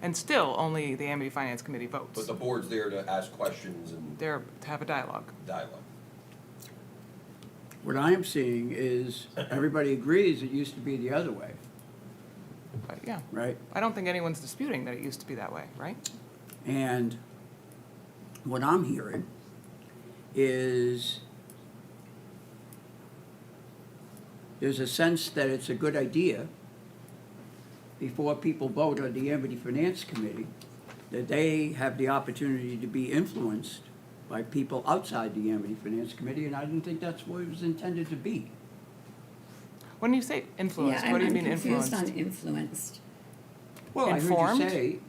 And still, only the Amity Finance Committee But votes. the board's there to ask questions and They're to have a dialogue. dialogue. what I am seeing is everybody agrees it used to be the other way, But yeah, right? I don't think anyone's disputing that it used to be that way, right? And what I'm hearing is there's a sense that it's a good idea before people vote on the Amity Finance Committee, that they have the opportunity to be influenced by people outside the Amity Finance Committee, and I didn't think that's what it was intended to be. When you say influenced, Yeah, what do you I'm mean confused influenced? on influenced. Well, I Informed? heard you say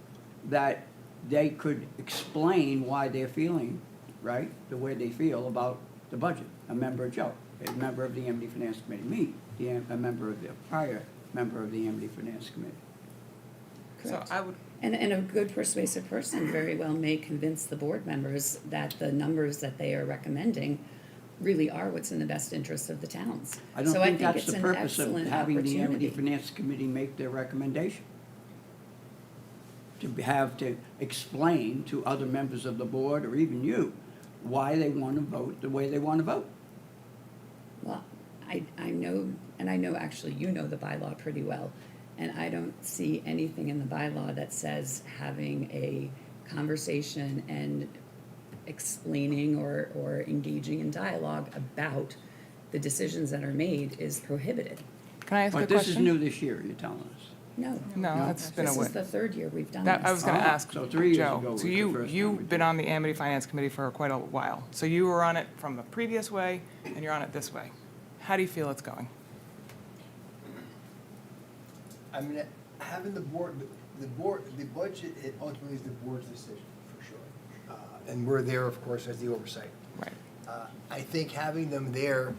that they could explain why they're feeling, right, the way they feel about the budget. A member of Joe, a member of the Amity Finance Committee, me, a member of the prior member of the Amity Finance Committee. So Correct. I would, And a good persuasive person very well may convince the board members that the numbers that they are recommending really are what's in the best interest of the towns. I don't So think that's it's the an purpose of excellent having the Amity opportunity. Finance Committee make their recommendation. To have to explain to other members of the board, or even you, why they want to vote the way they want to vote. Well, I know, and I know actually you know the bylaw pretty well, and I don't see anything in the bylaw that says having a conversation and explaining or engaging in dialogue about the decisions that are made is prohibited. can I ask a But question? this is new this year, you're telling us. No. No, that's been a This win. is the 3rd year we've done That, I this. was gonna Oh, ask, so 3 years ago Joe, was so the you, first time we you've did been it. on the Amity Finance Committee for quite a while. So you were on it from the previous way, and you're on it this way. How do you feel it's going? I mean, having the budget, it ultimately is the board's decision, for sure. And we're there, of course, as the oversight. Right. I think having them there,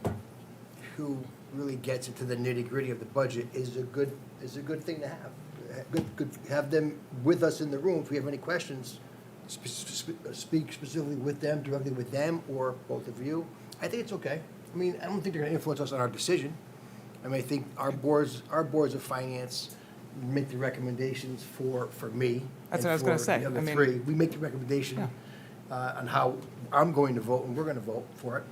who really gets into the nitty-gritty of the budget, is a good thing to have. Good, have them with us in the room if we have any questions, speak specifically with them, directly with them, or both of you. I think it's okay. I mean, I don't think they're gonna influence us on our decision. I mean, I think our boards of finance make the recommendations for me. That's and what I was gonna for say. the I other mean- 3. We make the recommendation on how I'm going to vote, and we're gonna vote for it.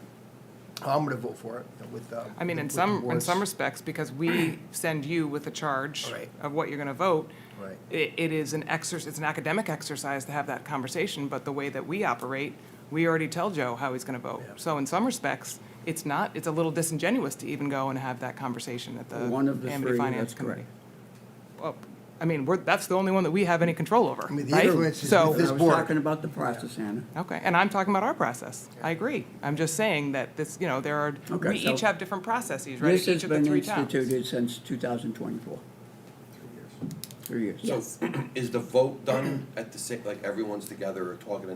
How I'm gonna vote for it with. I mean, in with the some boards. respects, because we send you with a charge Right. of what you're gonna vote, Right. it is it's an academic exercise to have that conversation, but the way that we operate, we already tell Joe how he's gonna vote. Yeah. So in some respects, it's not, it's a little disingenuous to even go and have that conversation at the One of the Amity three, Finance that's Committee. correct. Well, I mean, that's the only one that we have any control over, I mean, the right? influence is So- with this I was board. talking about the process, Hannah. Okay, and I'm talking about our process. I agree. I'm just saying that this, you know, there are, Okay, we each so have different processes, right? This at has each of the been three towns. instituted since 2024. 3 years. Yes. Is the vote done at the same, like everyone's together or talking,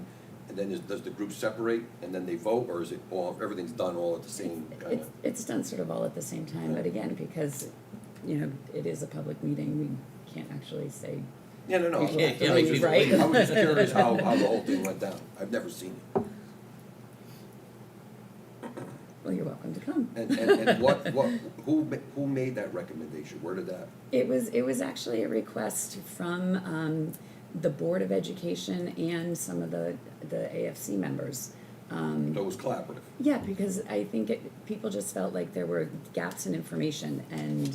and then does the group separate and then they vote, or is it all, everything's done all at the same kind of? It's done sort of all at the same time, but again, because, you know, it is a public meeting, we can't actually say, Yeah, no, no. You can't I was leave, just- right? I was just curious how the whole thing went down. I've never seen it. well, you're welcome to come. And who made that recommendation? Where did that? It was actually a request from the Board of Education and some of the AFC members. That was collaborative. Yeah, because I think people just felt like there were gaps in information and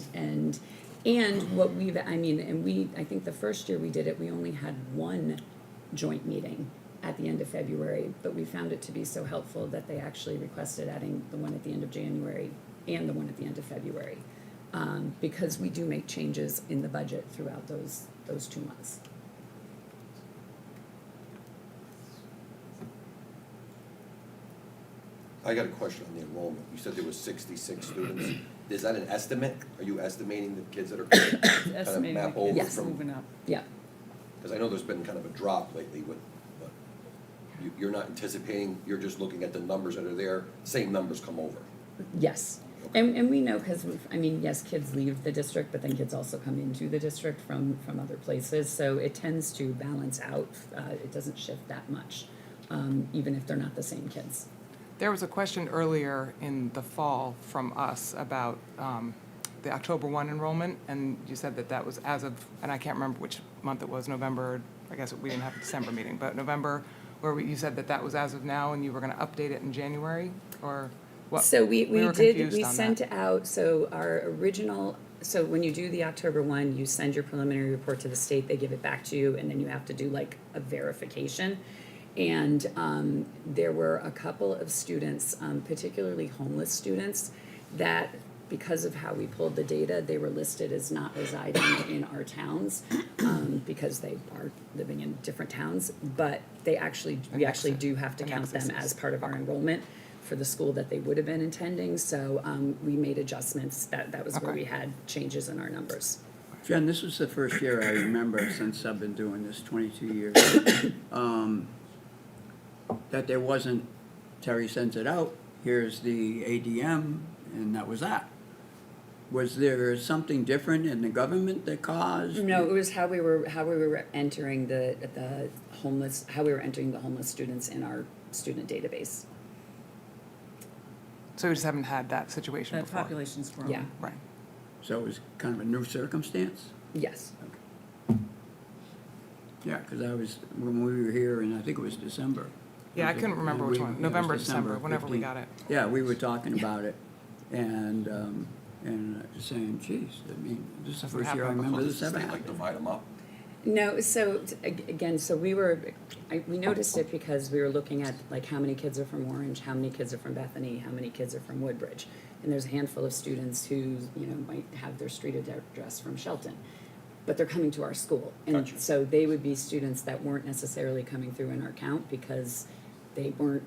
what I think the first year we did it, we only had one joint meeting at the end of February, but we found it to be so helpful that they actually requested adding the one at the end of January and the one at the end of February. Because we do make changes in the budget throughout those 2 months. I got a question on the enrollment. You said there was 66 students. Is that an estimate? Are you estimating the kids that are kind of Estimating map the over kids from? moving up. Yeah. Because I know there's been kind of a drop lately with, but you're not anticipating, you're just looking at the numbers that are there, same numbers come over. Yes, and we know, because, yes, kids leave the district, but then kids also come into the district from other places, so it tends to balance out, it doesn't shift that much, even if they're not the same kids. There was a question earlier in the fall from us about the October 1 enrollment, and you said that was as of, and I can't remember which month it was, November, I guess we didn't have a December meeting, but November, where you said that was as of now, and you were gonna update it in January, or what? So we were did, confused we on sent that. out, so our original, so when you do the October 1, you send your preliminary report to the state, they give it back to you, and then you have to do like a verification. And there were a couple of students, particularly homeless students, that because of how we pulled the data, they were listed as not residing in our towns, because they are living in different towns, but we actually do have to count them as part of our enrollment for the school that they would have been attending, so we made adjustments, that was where Okay. we had changes in our numbers. Jen, this was the first year I remember since I've been doing this 22 years, that there wasn't, Terry sends it out, here's the ADM, and that was that. Was there something different in the government that caused? No, it was how we were entering the homeless, how we were entering the homeless students in our student database. So we just haven't had that situation That before. population's grown. Yeah. Right. So it was kind of a new circumstance? Yes. Yeah, because when we were here, and I think it was December. Yeah, I couldn't remember which Yeah, one, it was November, December, whenever we 15th. got it. Yeah, we were talking about it, and saying, geez, this is the first year I happened remember Does this the ever state like happening. divide them up? No, so again, so we noticed it because we were looking at like how many kids are from Orange, how many kids are from Bethany, how many kids are from Woodbridge. And there's a handful of students who, might have their street address from Shelton, but they're coming to our school. And Gotcha. so they would be students that weren't necessarily coming through in our count because they weren't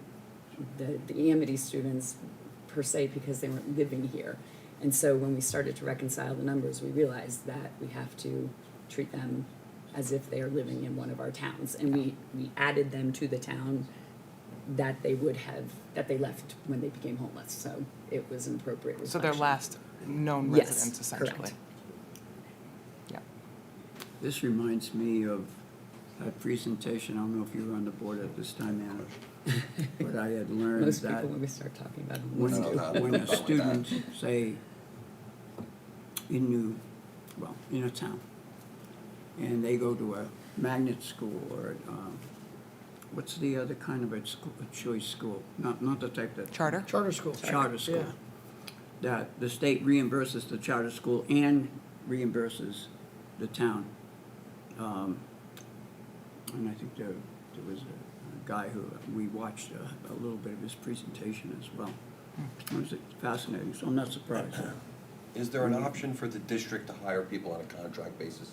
the Amity students per se, because they weren't living here. And so when we started to reconcile the numbers, we realized that we have to treat them as if they are living in one of our towns. And we added them to the town that they left when they became homeless. So it was an appropriate reflection. So their last known Yes, residents, essentially. correct. Yeah. This reminds me of that presentation, I don't know if you were on the board at this time, Anna, but I had learned Most that people, when we start talking about when, homeless, when a student, say, in a town, and they go to a magnet school or, what's the other kind of a school, a choice school? Not the type that. Charter? Charter school. Charter school. Yeah. That the state reimburses the charter school and reimburses the town. And I think there was a guy who, we watched a little bit of his presentation as well. It's fascinating, so I'm not surprised. Is there an option for the district to hire people on a contract basis?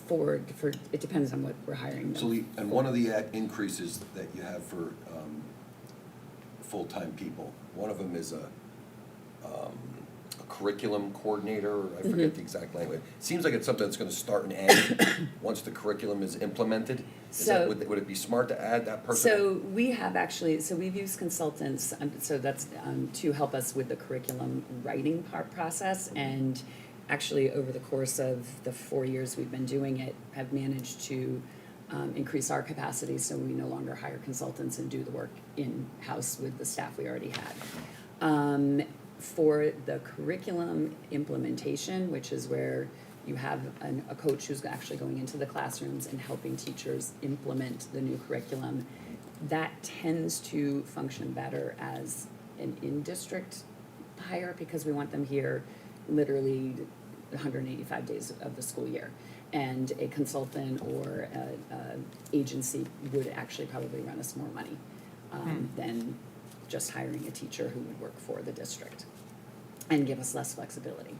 It depends on what we're hiring them. So and one of the increases that you have for full-time people, one of them is a curriculum coordinator, I forget the exact language. Seems like it's something that's gonna start and end once the curriculum is implemented. Is that, So- would it be smart to add that person? So we have actually, so we've used consultants, so that's to help us with the curriculum writing process. And actually, over the course of the 4 years we've been doing it, have managed to increase our capacity, so we no longer hire consultants and do the work in-house with the staff we already had. For the curriculum implementation, which is where you have a coach who's actually going into the classrooms and helping teachers implement the new curriculum, that tends to function better as an in-district hire because we want them here literally 185 days of the school year. And a consultant or a agency would actually probably run us more money than just hiring a teacher who would work for the district and give us less flexibility.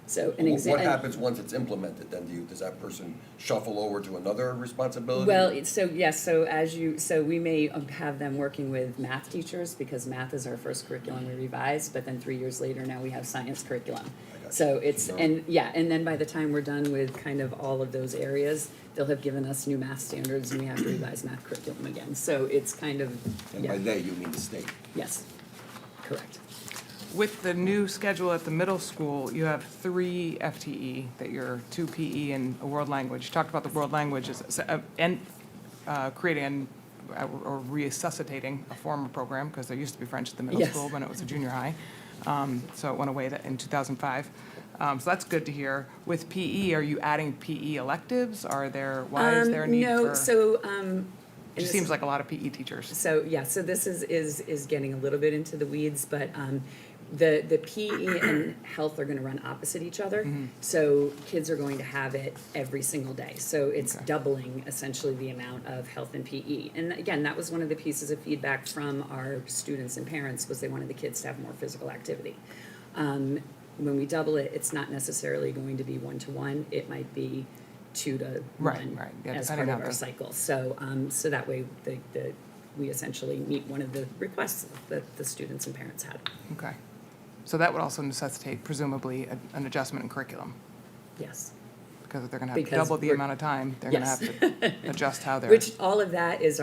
So an What example. happens once it's implemented, then does that person shuffle over to another responsibility? Well, so we may have them working with math teachers because math is our first curriculum we revised, but then 3 years later, now we have science curriculum. I got So you. it's, So- and then by the time we're done with kind of all of those areas, they'll have given us new math standards and we have to revise math curriculum again. So it's kind of, And by yeah, they, you mean the state. yes, correct. With the new schedule at the middle school, you have 3 FTE, that you're 2 PE and a world language. You talked about the world language and creating or resuscitating a former program, because there used to be French at the middle Yes. school when it was a junior high. So it went away in 2005. So that's good to hear. With PE, are you adding PE electives? Why is there a need for? No, so, It just seems like a lot of PE teachers. So, yeah, so this is getting a little bit into the weeds, but the PE and health are gonna run opposite each other. So kids are going to have it every single day. So it's Okay. doubling essentially the amount of health and PE. And again, that was one of the pieces of feedback from our students and parents, was they wanted the kids to have more physical activity. When we double it, it's not necessarily going to be 1-to-1, it might be 2 to 1 Right, yeah, as depending part of on our the- cycle. So, so that way, we essentially meet one of the requests that the students and parents had. Okay. So that would also necessitate presumably an adjustment in curriculum, Yes. because if they're gonna have to Because double the we're- amount of time, they're gonna have Yes. to adjust how they're. Which, all of that is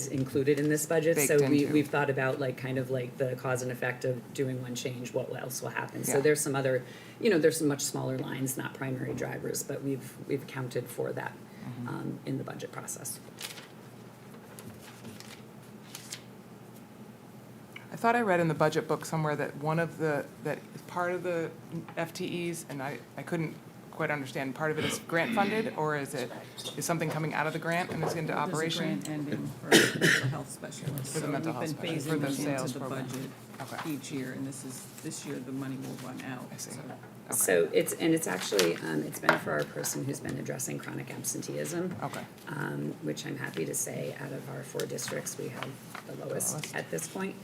included in this budget, so Baked into. we've thought about like, kind of like the cause and effect of doing one change, what else will happen. So Yeah. there's some other, there's some much smaller lines, not primary drivers, but we've accounted for that in the budget process. I thought I read in the budget book somewhere that that part of the FTEs, and I couldn't quite understand, part of it is grant funded, or is something coming out of the grant and it's into operation? There's a grant ending for mental health specialists. For the mental health specialists, for So the we've been sales phasing it program. into the Okay. budget each year, and this year the money will run out. I see. so- Okay. So it's actually, it's been for our person who's been addressing chronic absenteeism. Okay. Which I'm happy to say, out of our 4 districts, we have the lowest Lowest. at this point.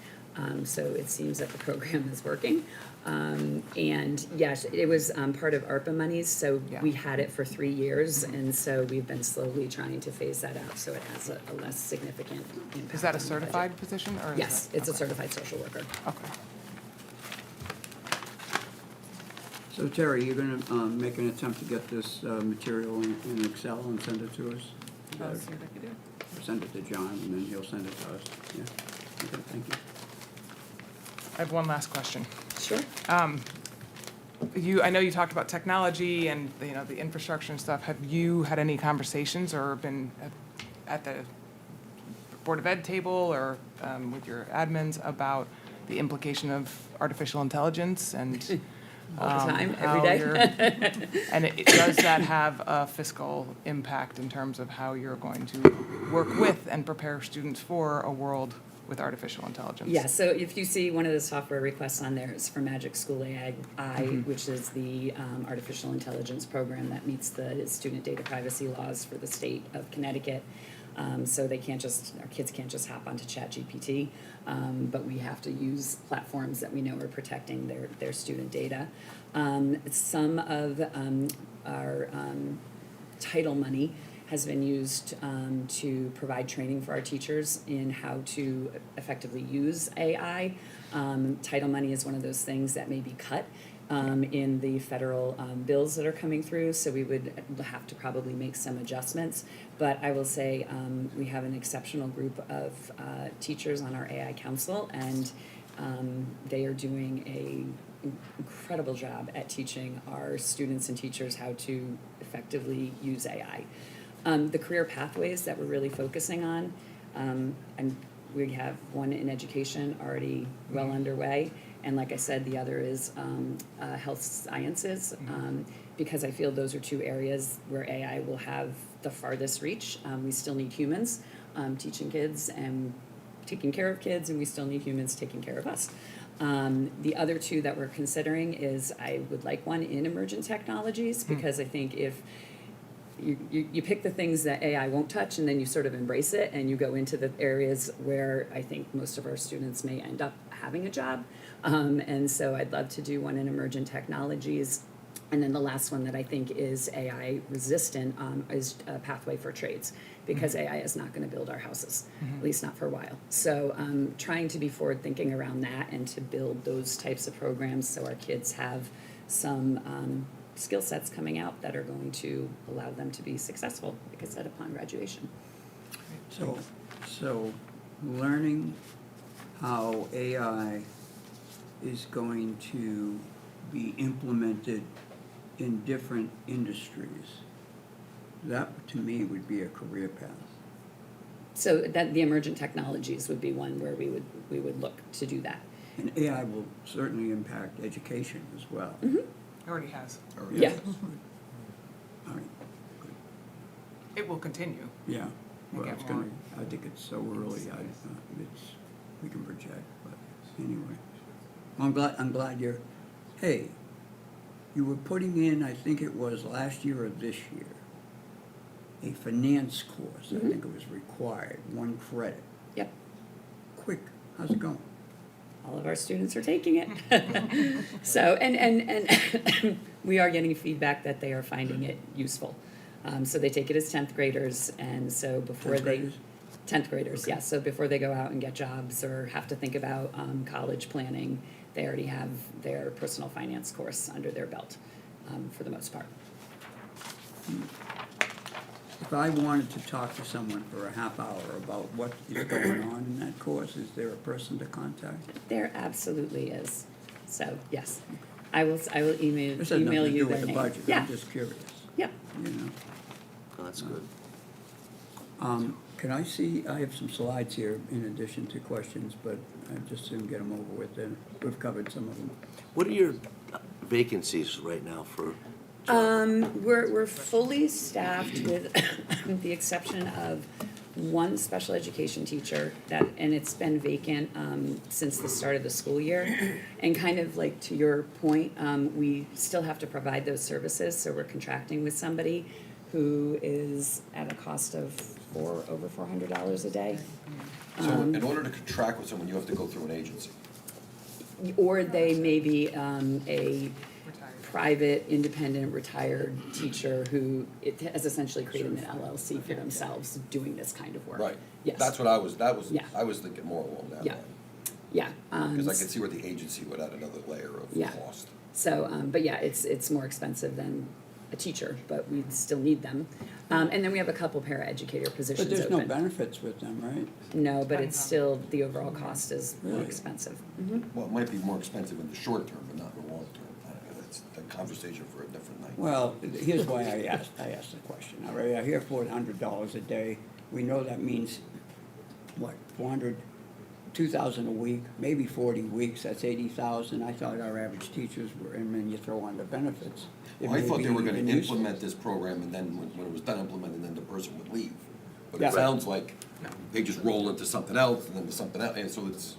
So it seems that the program is working. And yes, it was part of ARPA monies, so Yeah. we had it for 3 years, and so we've been slowly trying to phase that out, so it has a less significant impact Is that a on the budget. certified position, or is Yes, that- it's a okay. certified social worker. Okay. So Terry, you're gonna make an attempt to get this material in Excel and send it to us? I'll see what I can do. Send it to John, and then he'll send it to us, yeah? Okay, thank you. I have one last question. Sure. I know you talked about technology and, the infrastructure and stuff. Have you had any conversations or been at the Board of Ed table or with your admins about the implication of artificial intelligence and All the time, how every you're- day. And does that have a fiscal impact in terms of how you're going to work with and prepare students for a world with artificial intelligence? Yeah, so if you see one of the software requests on there, it's for Magic School AI, which is the artificial intelligence program that meets the student data privacy laws for the state of Connecticut. So they can't just, our kids can't just hop onto ChatGPT, but we have to use platforms that we know are protecting their student data. Some of our title money has been used to provide training for our teachers in how to effectively use AI. Title money is one of those things that may be cut in the federal bills that are coming through, so we would have to probably make some adjustments. But I will say we have an exceptional group of teachers on our AI council, and they are doing an incredible job at teaching our students and teachers how to effectively use AI. The career pathways that we're really focusing on, and we have one in education already well underway, and like I said, the other is health sciences, because I feel those are two areas where AI will have the farthest reach. We still need humans teaching kids and taking care of kids, and we still need humans taking care of us. The other two that we're considering is I would like one in emergent technologies, because I think if you pick the things that AI won't touch, and then you sort of embrace it, and you go into the areas where I think most of our students may end up having a job. And so I'd love to do one in emergent technologies. And then the last one that I think is AI resistant is a pathway for trades, because AI is not going to build our houses, at least not for a while. So trying to be forward thinking around that and to build those types of programs so our kids have some skill sets coming out that are going to allow them to be successful, like I said, upon graduation. So learning how AI is going to be implemented in different industries, that to me would be a career path. So that the emergent technologies would be one where we would look to do that. And AI will certainly impact education as well. Mhm. It already has. Yeah. All right, It will continue. yeah, well, get it's gonna, more. I think it's so early, we can project, but anyway. I'm glad you're, hey, you were putting in, I think it was last year or this year, a finance course, I think it was required, 1 credit. Yep. Quick, how's it going? All of our students are taking it. So, and we are getting feedback that they are finding it useful. So they take it as 10th graders, and so before 10th graders? 10th graders, yes. So before they go out and get jobs or have to think about college planning, they already have their personal finance course under their belt, for the most part. If I wanted to talk to someone for a half hour about what is going on in that course, is there a person to contact? There absolutely is. So, yes, I will email This has nothing email to you do their with the name. budget, Yeah, I'm just curious, yeah. you know? Oh, that's good. Can I see, I have some slides here in addition to questions, but I just soon get them over with, and we've covered some of them. What are your vacancies right now for? We're fully staffed with the exception of one special education teacher and it's been vacant since the start of the school year. And kind of like to your point, we still have to provide those services, so we're contracting with somebody who is at a cost of over $400 a day. So in order to contract with someone, you have to go through an agency. Or they may be a Retired. private, independent, retired teacher who has essentially created an LLC for themselves doing this kind of work. Right. Yes. That's what Yeah. I was thinking more along that Yeah. line. Yeah. Because I could see where the agency would add another layer of Yeah. cost. So, but yeah, it's more expensive than a teacher, but we still need them. And then we have a couple paraeducator positions But open. there's no benefits with them, right? No, but it's still, the overall cost is more Really? expensive. Well, it might be more expensive in the short term, but not in the long term. I don't know, that's a conversation for a different night. Well, here's why I asked the question. All right, I hear $400 a day. We know that means, what, 400, 2,000 a week, maybe 40 weeks, that's 80,000. I thought our average teachers were, and then you throw on the benefits. it Well, I may thought they be were gonna even useful. implement this program, and then when it was done implementing, then the person would leave. But Yeah. it sounds like they just roll into something else, and then to something else, and so it's,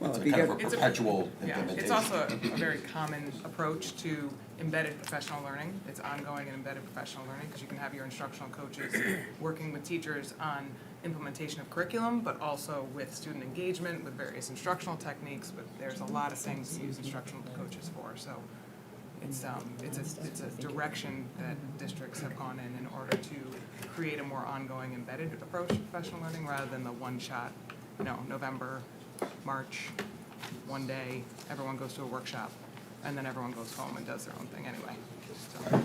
It's a if you kind of a get- It's a- perpetual Yeah, implementation. it's also a very common approach to embedded professional learning. It's ongoing and embedded professional learning, because you can have your instructional coaches working with teachers on implementation of curriculum, but also with student engagement, with various instructional techniques, but there's a lot of things to use instructional coaches for, so it's a direction that districts have gone in order to create a more ongoing embedded approach to professional learning, rather than the one-shot, November, March, one day, everyone goes to a workshop, and then everyone goes home and does their own thing anyway. So,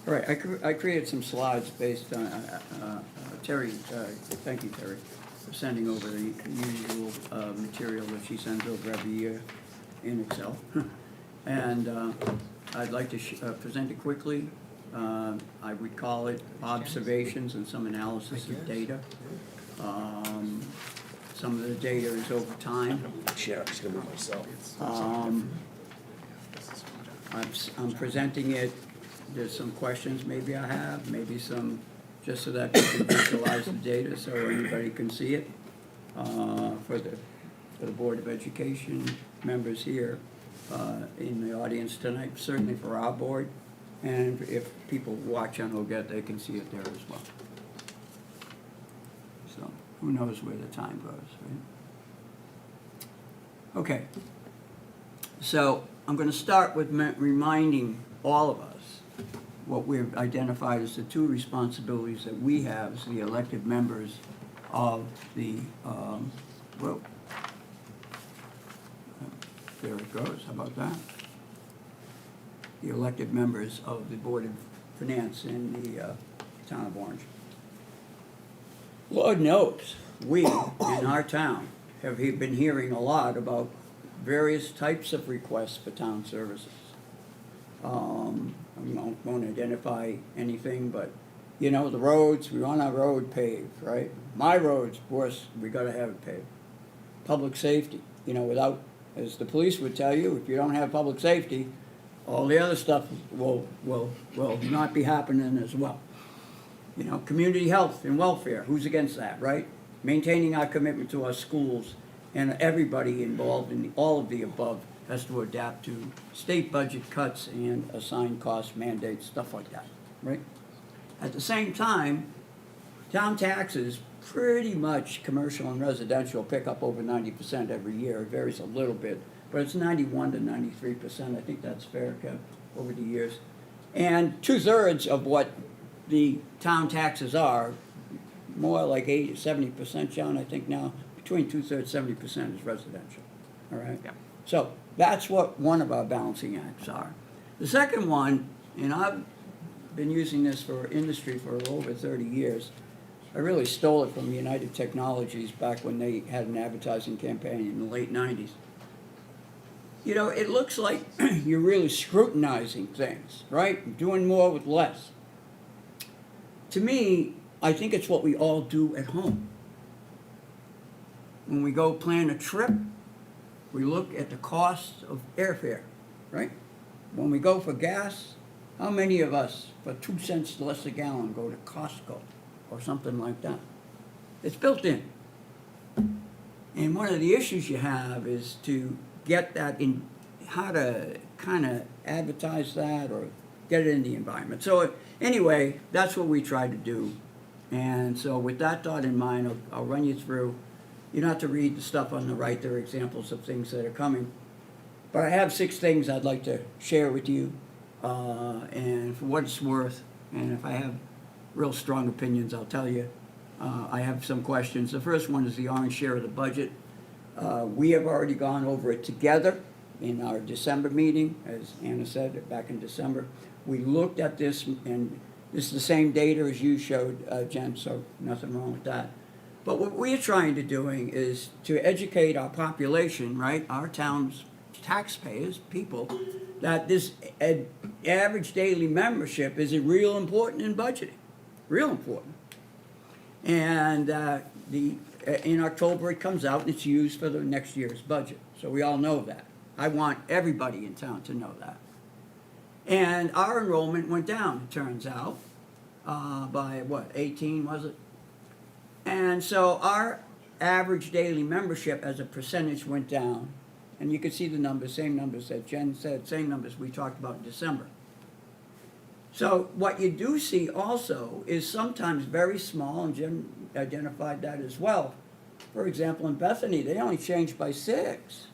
All right, I created some slides based on, Terry, thank you, Terry, for sending over the usual material that she sends over every year in Excel. And I'd like to present it quickly. I would call it observations and some analysis of data. Some of the data is over time. Share, I'm just gonna move myself. I'm presenting it, there's some questions maybe I have, maybe some, just so that you can visualize the data so everybody can see it. For the Board of Education members here in the audience tonight, certainly for our board. And if people watch on OGET, they can see it there as well. So, who knows where the time goes, right? Okay. So, I'm gonna start with reminding all of us what we've identified as the two responsibilities that we have as the elected members of the, there it goes, how about that? The elected members of the Board of Finance in the town of Orange. Lord knows, we in our town have been hearing a lot about various types of requests for town services. I won't identify anything, but, the roads, we want our road paved, right? My roads, of course, we gotta have it paved. Public safety, without, as the police would tell you, if you don't have public safety, all the other stuff will not be happening as well. Community health and welfare, who's against that, right? Maintaining our commitment to our schools, and everybody involved in all of the above has to adapt to state budget cuts and assigned cost mandates, stuff like that, right? At the same time, town taxes, pretty much commercial and residential, pick up over 90% every year. It varies a little bit, but it's 91 to 93%. I think that's fair, Kev, over the years. And 2/3 of what the town taxes are, more like 80, 70%, John, I think now, between 2/3, 70% is residential, all right? Yeah. So that's what one of our balancing acts are. The second one, and I've been using this for industry for over 30 years, I really stole it from United Technologies back when they had an advertising campaign in the late 90s. It looks like you're really scrutinizing things, right? Doing more with less. To me, I think it's what we all do at home. When we go plan a trip, we look at the cost of airfare, right? When we go for gas, how many of us, for 2 cents less a gallon, go to Costco or something like that? It's built in. And one of the issues you have is to get that in, how to kind of advertise that or get it in the environment. So anyway, that's what we try to do. And so with that thought in mind, I'll run you through. You don't have to read the stuff on the right. There are examples of things that are coming. But I have 6 things I'd like to share with you. And for what it's worth, and if I have real strong opinions, I'll tell you. I have some questions. The first one is the orange share of the budget. We have already gone over it together in our December meeting, as Anna said, back in December. We looked at this, and this is the same data as you showed, Jen, so nothing wrong with that. But what we're trying to doing is to educate our population, right, our town's taxpayers, people, that this average daily membership is real important in budgeting, real important. And in October it comes out and it's used for the next year's budget. So we all know that. I want everybody in town to know that. And our enrollment went down, it turns out, by 18 was it? And so our average daily membership as a percentage went down. And you could see the numbers, same numbers that Jen said, same numbers we talked about in December. So what you do see also is sometimes very small, and Jen identified that as well. For example, in Bethany, they only changed by 6,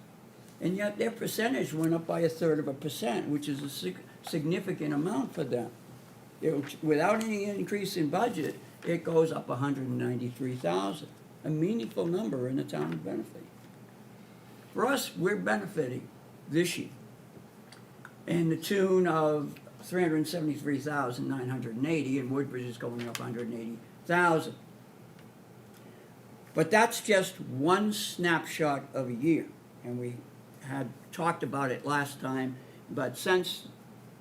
and yet their percentage went up by 1/3%, which is a significant amount for them. Without any increase in budget, it goes up 193,000, a meaningful number in the town of Benefit. For us, we're benefiting this year in the tune of 373,980, and Woodbridge is going up 180,000. But that's just one snapshot of a year, and we had talked about it last time, but since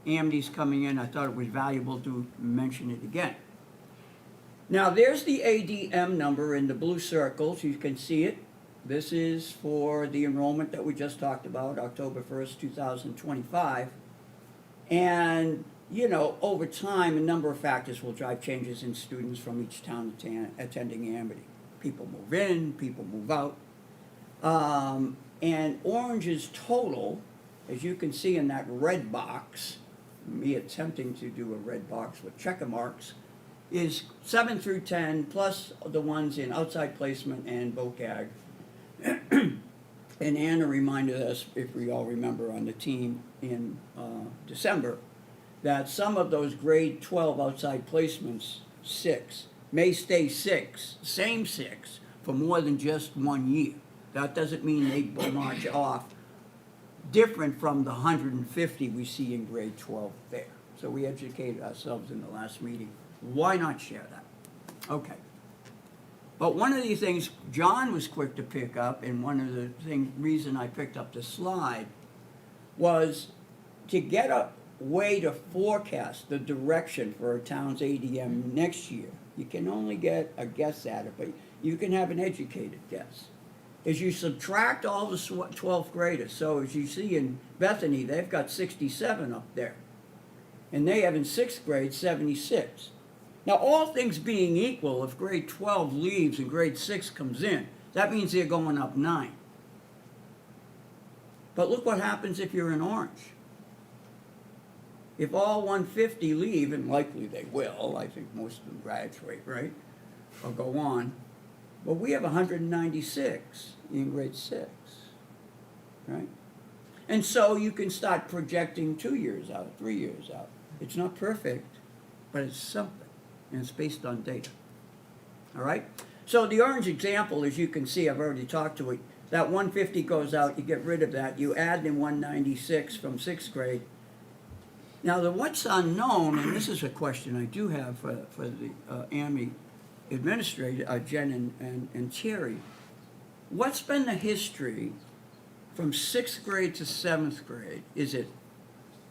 Amdy's coming in, I thought it was valuable to mention it again. Now, there's the ADM number in the blue circles, you can see it. This is for the enrollment that we just talked about, October 1st, 2025. And, you know, over time, a number of factors will drive changes in students from each town attending Amity. People move in, people move out. And Orange's total, as you can see in that red box, me attempting to do a red box with checker marks, is 7 through 10, plus the ones in outside placement and BOCAG. And Anna reminded us, if we all remember on the team in December, that some of those grade 12 outside placements, 6, may stay 6, same 6, for more than just 1 year. That doesn't mean they march off, different from the 150 we see in grade 12 there. So we educated ourselves in the last meeting. Why not share that? Okay. But one of the things John was quick to pick up, and one of the reason I picked up the slide, was to get a way to forecast the direction for a town's ADM next year. You can only get a guess at it, but you can have an educated guess. As you subtract all the 12th graders, so as you see in Bethany, they've got 67 up there. And they have in 6th grade 76. Now, all things being equal, if grade 12 leaves and grade 6 comes in, that means they're going up 9. But look what happens if you're in Orange. If all 150 leave, and likely they will, I think most of them graduate, right, or go on, well, we have 196 in grade 6, right? And so you can start projecting 2 years out, 3 years out. It's not perfect, but it's something, and it's based on data. All right? So the Orange example, as you can see, I've already talked to it, that 150 goes out, you get rid of that, you add in 196 from 6th grade. Now, the what's unknown, and this is a question I do have for the AMI administrator, Jen and Thierry, what's been the history from 6th grade to 7th grade? Is it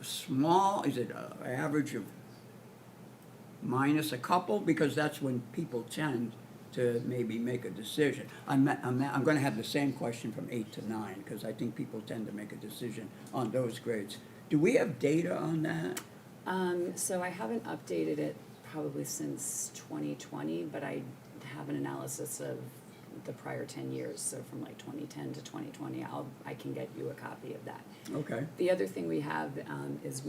small? Is it an average of minus a couple? Because that's when people tend to maybe make a decision. I'm going to have the same question from 8 to 9, because I think people tend to make a decision on those grades. Do we have data on that? So I haven't updated it probably since 2020, but I have an analysis of the prior 10 years, so from like 2010 to 2020, I can get you a copy of that. Okay. The other thing we have is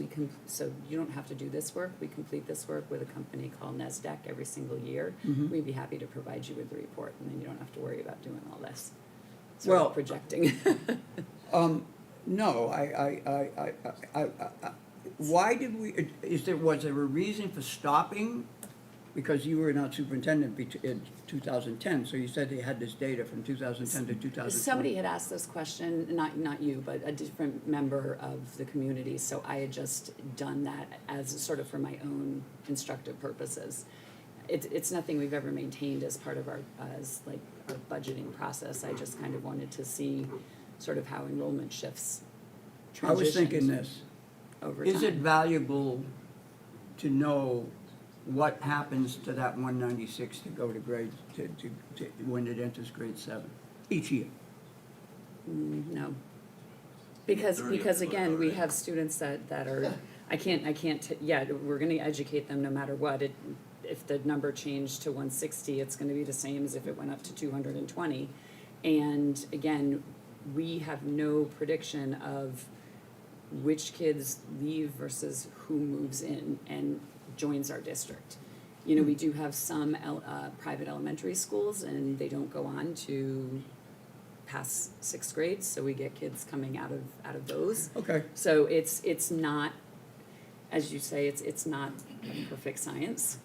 so you don't have to do this work, we complete this work with a company called NESDEC every single year. Mhm. We'd be happy to provide you with the report, and then you don't have to worry about doing all this. Well- Projecting. No, why did we, was there a reason for stopping? Because you were not superintendent in 2010, so you said they had this data from 2010 to 2020. Somebody had asked this question, not you, but a different member of the community, so I had just done that as sort of for my own instructive purposes. It's nothing we've ever maintained as part of our budgeting process. I just kind of wanted to see sort of how enrollment shifts I was thinking transitioned this, over time. is it valuable to know what happens to that 196 to go to grade, to when it enters grade 7, each year? No. Because again, we have students that are, we're gonna educate them no matter what. if the number changed to 160, it's gonna be the same as if it went up to 220. And again, we have no prediction of which kids leave versus who moves in and joins our district. You know, we do have some private elementary schools, and they don't go on to pass sixth grade, so we get kids coming out of those. Okay. So it's not, as you say, it's not a perfect science.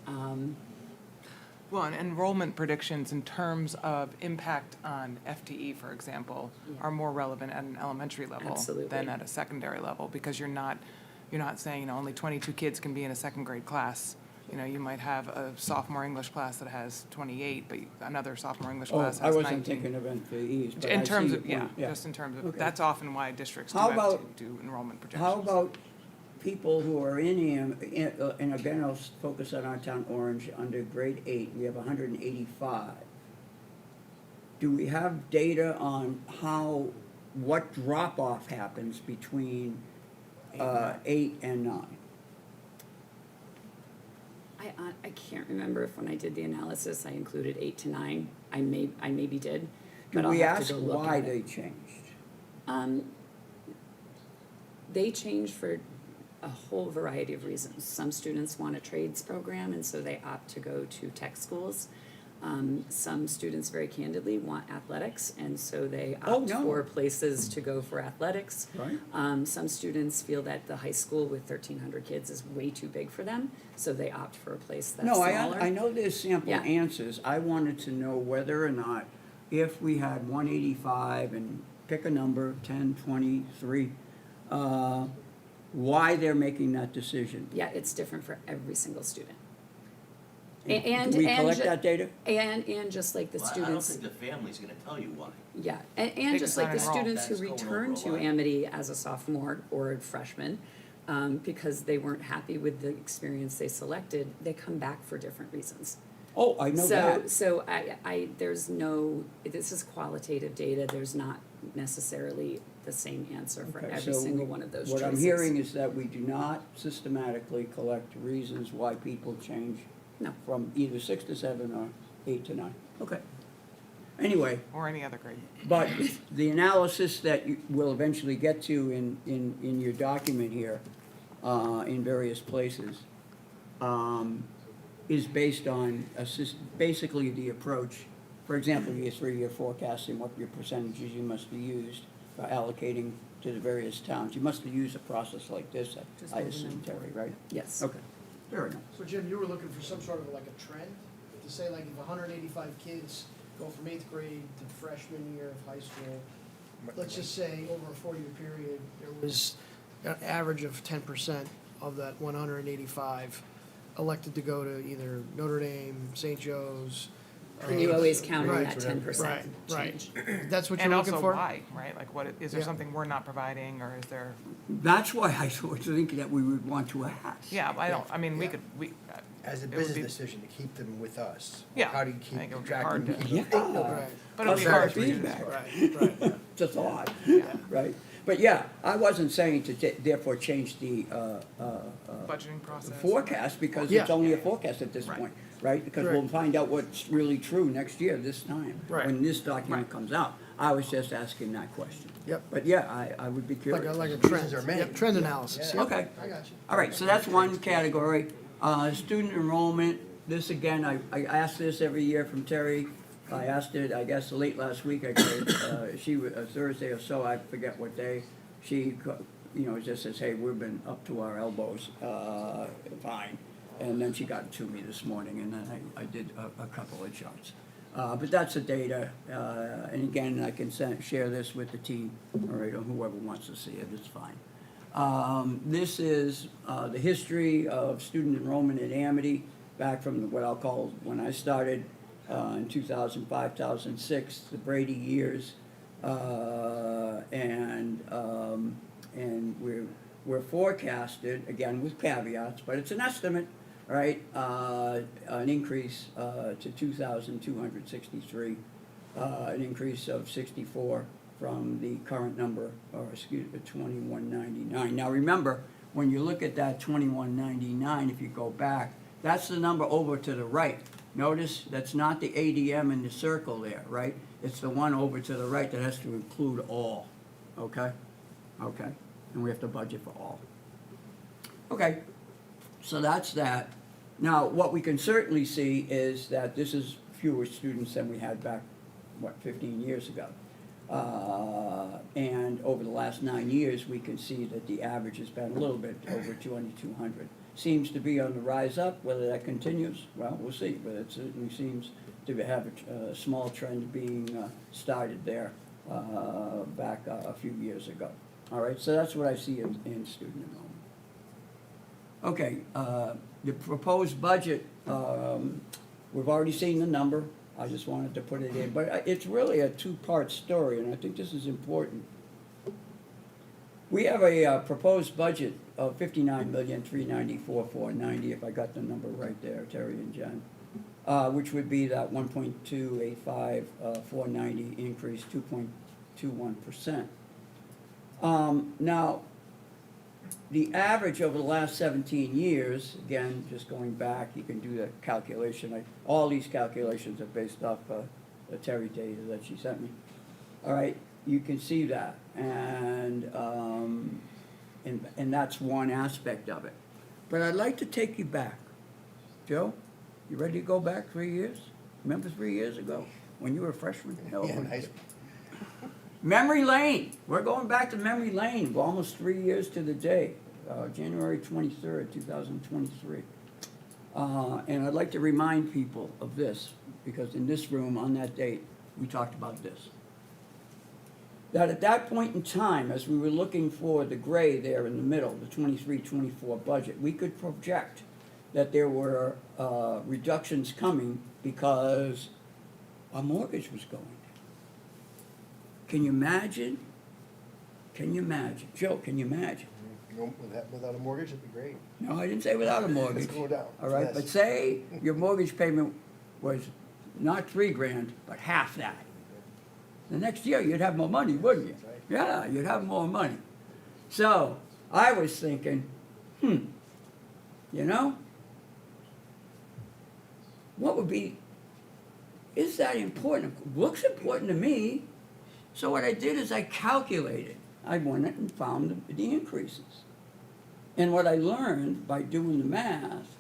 Well, and enrollment predictions in terms of impact on FTE, for example, Yeah. are more relevant at an elementary level Absolutely. than at a secondary level, because you're not saying, you know, only 22 kids can be in a second grade class. You know, you might have a sophomore English class that has 28, but another sophomore English Oh, class I has wasn't 19. thinking of NPEs, but I In see terms your of, yeah, point, just in terms of, Okay. that's often why districts do How have to about- do enrollment projections. How about people who are and again, I'll focus on our town, Orange, under grade 8, we have 185. Do we have data on what drop-off happens between 8 and 9? I can't remember if when I did the analysis, I included 8 to 9. I maybe did, but Did I'll we have to ask go look why at they it. changed? They change for a whole variety of reasons. Some students want a trades program, and so they opt to go to tech schools. Some students, very candidly, want athletics, and so they Oh, opt no. for places to go for athletics. Right. Some students feel that the high school with 1,300 kids is way too big for them, so they opt for a place that's No, smaller. I know there's sample Yeah. answers. I wanted to know whether or not, if we had 185 and pick a number, 10, 23, why they're making that decision. Yeah, it's different for every single student. Do we collect ju- that data? And just like the Well, I don't students. think the family's gonna tell you why. Yeah, and They just just like the not enroll. students who That's going return over a to lot. Amity as a sophomore or a freshman, because they weren't happy with the experience they selected, they come back for different reasons. Oh, I know that. So there's no, this is qualitative data, there's not necessarily the same answer for Okay, every so single one of those choices. What I'm hearing is that we do not systematically collect reasons why people change No. from either 6 to 7 or 8 to 9. Okay. Anyway, Or any other grade. but the analysis that you will eventually get to in your document here, in various places, is based on basically the approach, for example, your 3-year forecasting, what your percentages you must have used for allocating to the various towns. You must have used a process like this, Just I moving assume, them. Terry, right? Yes. Okay, fair enough. So Jim, you were looking for some sort of like a trend, to say like if 185 kids go from 8th grade to freshman year of high school, let's just say over a 4-year period, there was an average of 10% of that 185 elected to go to either Notre Dame, St. Joe's. And you always count on Right, that 10% Right, right. change. That's what And you're looking also for? why, right? Like what, is there Yeah. something we're not providing, or is there, That's why I was thinking that we would want to ask. yeah, I mean, we Yeah. could, As a it would business be- decision to keep them with us. Yeah. How do you I keep think it would be attracting hard to- them? Yeah, Right, but it'll be That's hard our for you to feedback. right, right. it's a thought, Yeah. right? But yeah, I wasn't saying to therefore change the budgeting process. forecast, because Yeah. it's only a forecast at this Right. point, right? Because Right. we'll find out what's really true next year, this time, Right. when this document Right. comes out. I was just asking that question. Yep. But yeah, I would be Like curious. a, like a Reasons trend, are made. yep, trend analysis, Yeah. yep. Okay. I got you. All right, so that's one category. Student enrollment, this again, I ask this every year from Terry. I asked it, I guess, late last week, Thursday or so, I forget what day. She, just says, hey, we've been up to our elbows, fine. And then she got it to me this morning, and then I did a couple of charts. But that's the data, and again, I can share this with the team, all right, or whoever wants to see it, it's fine. This is the history of student enrollment at Amity, back from what I'll call, when I started in 2005, 2006, the Brady years. And we're forecasted, again with caveats, but it's an estimate, right? An increase to 2,263, an increase of 64 from the current number, or excuse me, 2199. Now remember, when you look at that 2199, if you go back, That's the number over to the right. Notice that's not the ADM in the circle there, right? It's the one over to the right that has to include all, okay? Okay, and we have to budget for all. Okay, so that's that. Now, what we can certainly see is that this is fewer students than we had back, 15 years ago. And over the last 9 years, we can see that the average has been a little bit over 2,200. Seems to be on the rise up. Whether that continues, well, we'll see. But it certainly seems to have a small trend being started there back a few years ago. All right, so that's what I see in student enrollment. Okay, the proposed budget, we've already seen the number. I just wanted to put it in, but it's really a two-part story, and I think this is important. We have a proposed budget of $59,394,490, if I got the number right there, Terry and Jen, which would be that 1.285,490 increase, 2.21%. Now, the average over the last 17 years, again, just going back, you can do the calculation. All these calculations are based off the Terry data that she sent me. All right, you can see that, and that's one aspect of it. But I'd like to take you back. Joe, you ready to go back 3 years? Remember 3 years ago when you were a freshman? No. Yeah, nice. Memory lane. We're going back to memory lane. We're almost 3 years to the day, January 23rd, 2023. And I'd like to remind people of this, because in this room on that date, we talked about this. That at that point in time, as we were looking for the gray there in the middle, the 23-24 budget, we could project that there were reductions coming because our mortgage was going down. Can you imagine? Can you imagine? Joe, can you imagine? Without a mortgage, it'd be great. No, I didn't say without a mortgage. Let's go down. All right, Yes. but say your mortgage payment was not $3,000, but half that. The next year, you'd have more money, wouldn't you? That's right. Yeah, you'd have more money. So, I was thinking, you know, what would be, is that important? Looks important to me. So what I did is I calculated. I went and found the increases. And what I learned by doing the math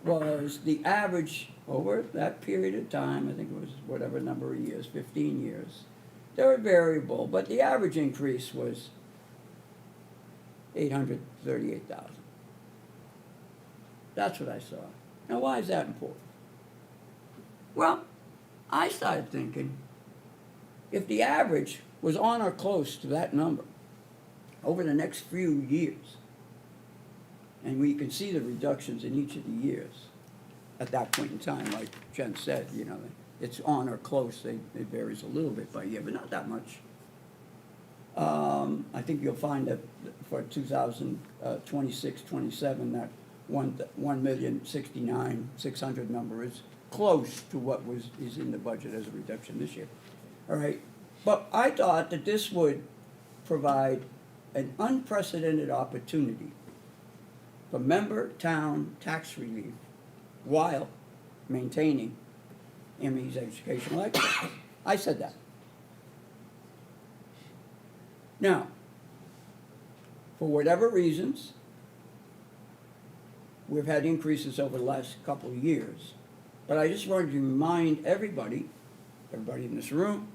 was the average over that period of time, I think it was whatever number of years, 15 years, they were variable, but the average increase was $838,000. That's what I saw. Now, why is that important? Well, I started thinking, if the average was on or close to that number over the next few years, and we can see the reductions in each of the years at that point in time, like Jen said, you know, it's on or close. It varies a little bit by year, but not that much. I think you'll find that for 2026-27, that 1,069,600 number is close to what is in the budget as a reduction this year. All right, but I thought that this would provide an unprecedented opportunity for member town tax relief while maintaining ME's educational excellence. I said that. Now, for whatever reasons, we've had increases over the last couple of years. But I just wanted to remind everybody in this room,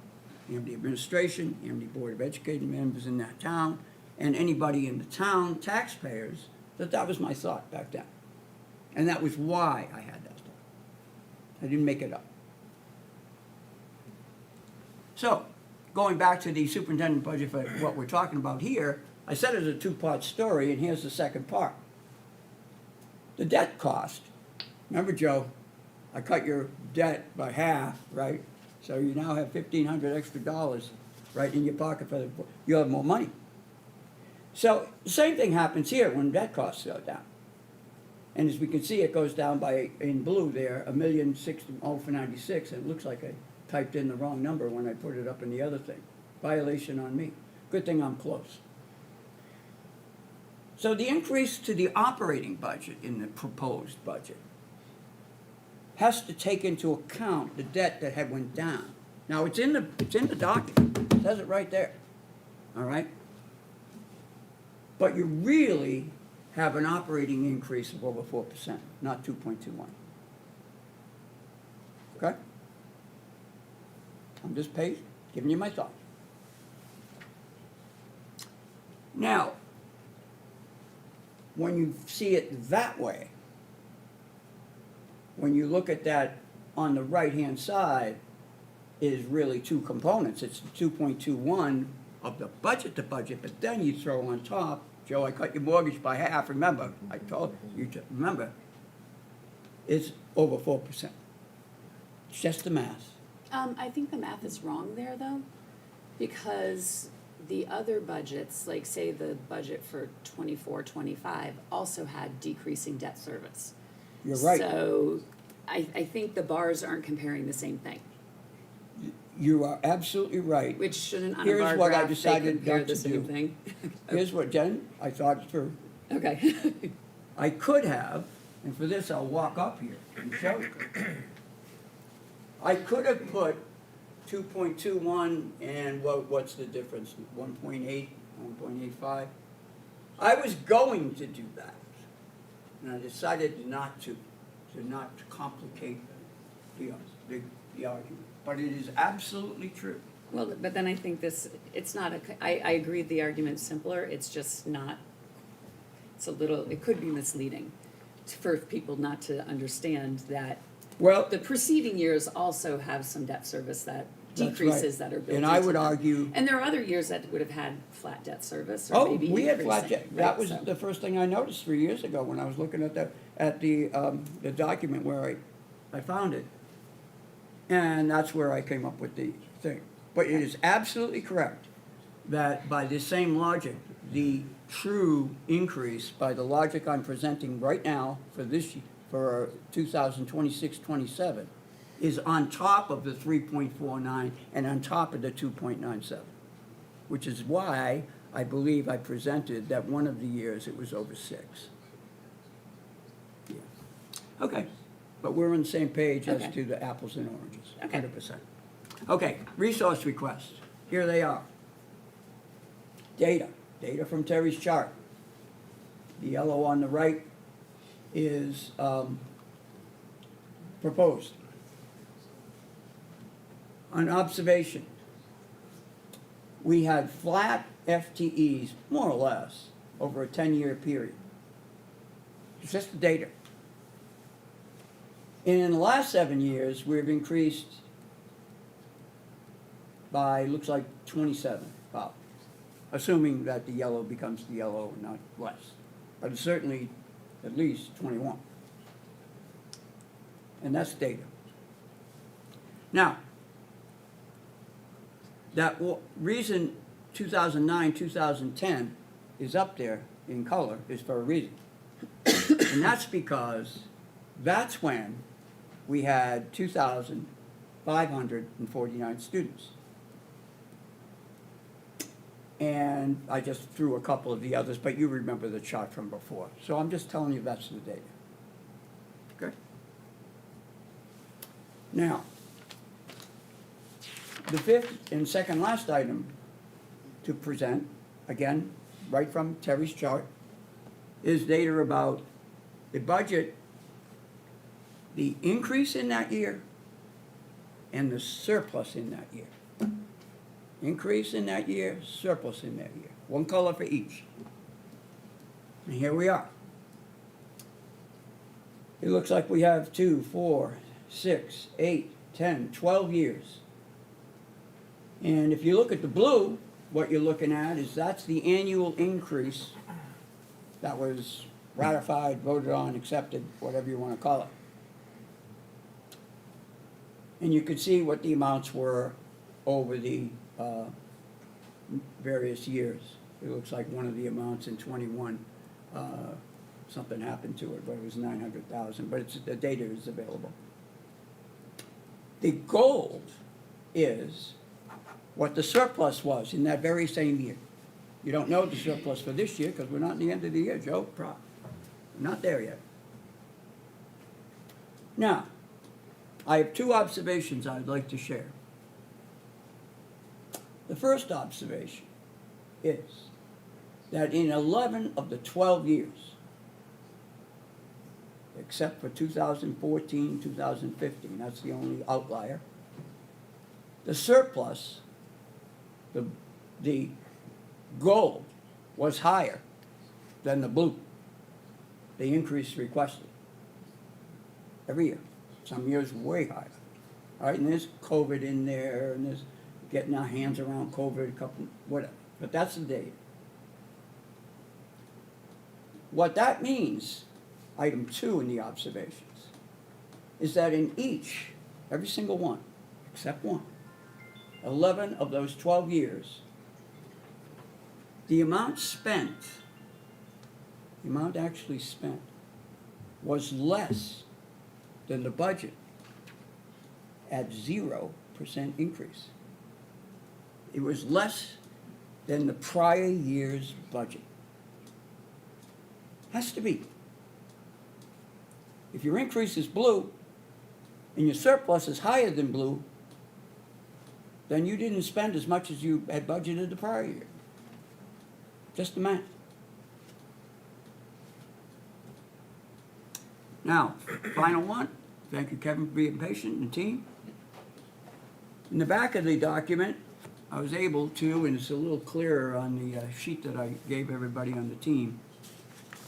the administration, the Board of Education members in that town, and anybody in the town, taxpayers, that was my thought back then. And that was why I had that thought. I didn't make it up. So, going back to the superintendent budget for what we're talking about here, I said it's a two-part story, and here's the second part. The debt cost. Remember, Joe, I cut your debt by half, right? So you now have $1,500 extra right in your pocket for you have more money. So the same thing happens here when debt costs go down. And as we can see, it goes down by, in blue there, $1,060,096, and it looks like I typed in the wrong number when I put it up in the other thing. Violation on me. Good thing I'm close. So the increase to the operating budget in the proposed budget has to take into account the debt that had went down. Now, it's in the document, it says it right there, all right? But you really have an operating increase of over 4%, not 2.21. Okay? I'm just giving you my thoughts. Now, when you see it that way, when you look at that on the right-hand side, is really two components. It's the 2.21 of the budget to budget, but then you throw on top, Joe, I cut your mortgage by half, remember, I told you, remember, it's over 4%. It's just the math. I think the math is wrong there, though, because the other budgets, like say the budget for 24-25, also had decreasing debt service. You're right. So I think the bars aren't comparing the same thing, You are absolutely right. which shouldn't on a Here's bar what I graph, they decided compare not the to same do. thing. Here's what, Jen, I thought through. Okay. I could have, and for this I'll walk up here and show you. I could have put 2.21 and what's the difference, 1.8, 1.85? I was going to do that, and I decided not to not complicate the argument. But it is absolutely true. Well, but then I think it's not I agree the argument's simpler, it's just not, it could be misleading for people not to understand that Well, the preceding years also have some debt service that That's decreases right. that are built And into I would them. argue, And there are other years that would have had flat debt service or oh, maybe we had flat increasing, check. That right? was So- the first thing I noticed 3 years ago when I was looking at the document where I found it. And that's where I came up with the thing. But it is absolutely correct that by this same logic, the true increase, by the logic I'm presenting right now for this, for 2026-27, is on top of the 3.49 and on top of the 2.97, which is why I believe I presented that one of the years it was over 6. Yeah. Okay, but we're on the same page as Okay. to the apples and oranges, Okay. 100%. Okay, resource requests, here they are. Data from Terry's chart. The yellow on the right is proposed. An observation, we had flat FTEs, more or less, over a 10-year period. It's just the data. And in the last 7 years, we've increased by, looks like 27, about, assuming that the yellow becomes the yellow and not less. But it's certainly at least 21. And that's data. Now, that reason 2009, 2010 is up there in color is for a reason. And that's because that's when we had 2,549 students. And I just threw a couple of the others, but you remember the chart from before. So I'm just telling you that's the data. Okay? Now, the fifth and second last item to present, again, right from Terry's chart, is data about the budget, the increase in that year, and the surplus in that year. Increase in that year, surplus in that year. One color for each. And here we are. It looks like we have 2, 4, 6, 8, 10, 12 years. And if you look at the blue, what you're looking at is that's the annual increase that was ratified, voted on, accepted, whatever you want to call it. And you could see what the amounts were over the various years. It looks like one of the amounts in 21, something happened to it, but it was 900,000, but the data is available. The gold is what the surplus was in that very same year. You don't know the surplus for this year because we're not in the end of the year, Joe. We're not there yet. Now, I have two observations I'd like to share. The first observation is that in 11 of the 12 years, except for 2014, 2015, that's the only outlier, the surplus, the gold was higher than the blue, the increase requested. Every year, some years way higher. All right, and there's COVID in there, and there's getting our hands around COVID, a couple, whatever, but that's the data. What that means, item 2 in the observations, is that in each, every single one, except one, 11 of those 12 years, the amount spent, the amount actually spent, was less than the budget at 0% increase. It was less than the prior year's budget. Has to be. If your increase is blue and your surplus is higher than blue, then you didn't spend as much as you had budgeted the prior year. Just the math. Now, final one. Thank you, Kevin, for being patient and team. In the back of the document, I was able to, and it's a little clearer on the sheet that I gave everybody on the team,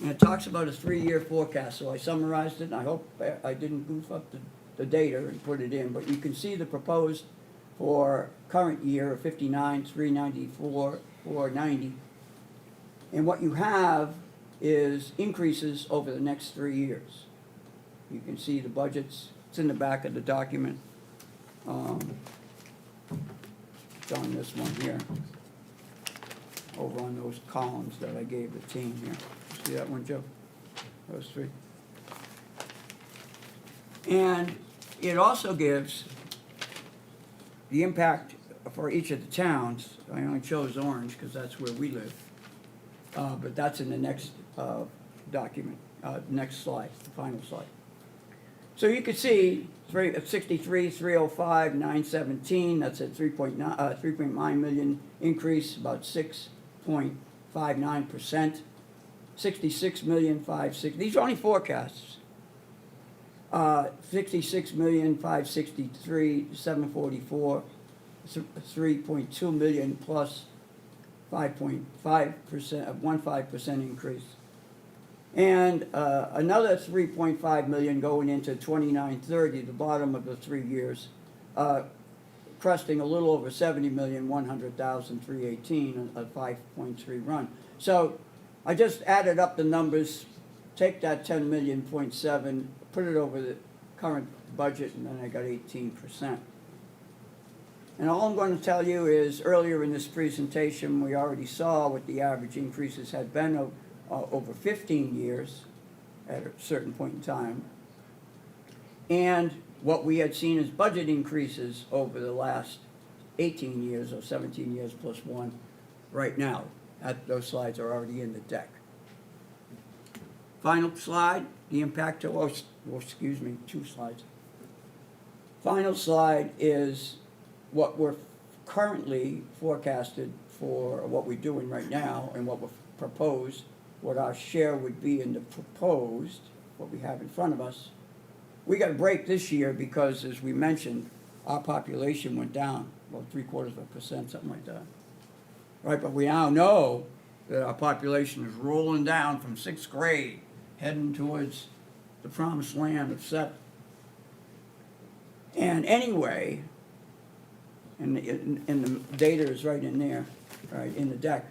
and it talks about a 3-year forecast, so I summarized it, and I hope I didn't goof up the data and put it in, but you can see the proposed for current year of 59, 394, 490. And what you have is increases over the next 3 years. You can see the budgets, it's in the back of the document. It's on this one here, over on those columns that I gave the team here. See that one, Joe? Those 3. And it also gives the impact for each of the towns. I only chose Orange because that's where we live. But that's in the next document, next slide, the final slide. So you can see 63, 305, 917, that's a 3.9 million increase, about 6.59%. 66,560,000, these are only forecasts. 66,563,744, 3.2 million plus 5.5%, 15% increase. And another 3.5 million going into 2930, the bottom of the 3 years, cresting a little over 70,100,318, a 5.3 run. So I just added up the numbers, take that 10 million, 0.7, put it over the current budget, and then I got 18%. And all I'm going to tell you is, earlier in this presentation, we already saw what the average increases had been over 15 years at a certain point in time, and what we had seen as budget increases over the last 18 years or 17 years plus 1 right now. Those slides are already in the deck. Final slide, the impact to, 2 slides. Final slide is what we're currently forecasted for, what we're doing right now, and what we're proposed, what our share would be in the proposed, what we have in front of us. We got a break this year because, as we mentioned, our population went down about 0.75%, something like that. Right, but we now know that our population is rolling down from 6th grade, heading towards the promised land of 7th. And anyway, and the data is right in there, right, in the deck.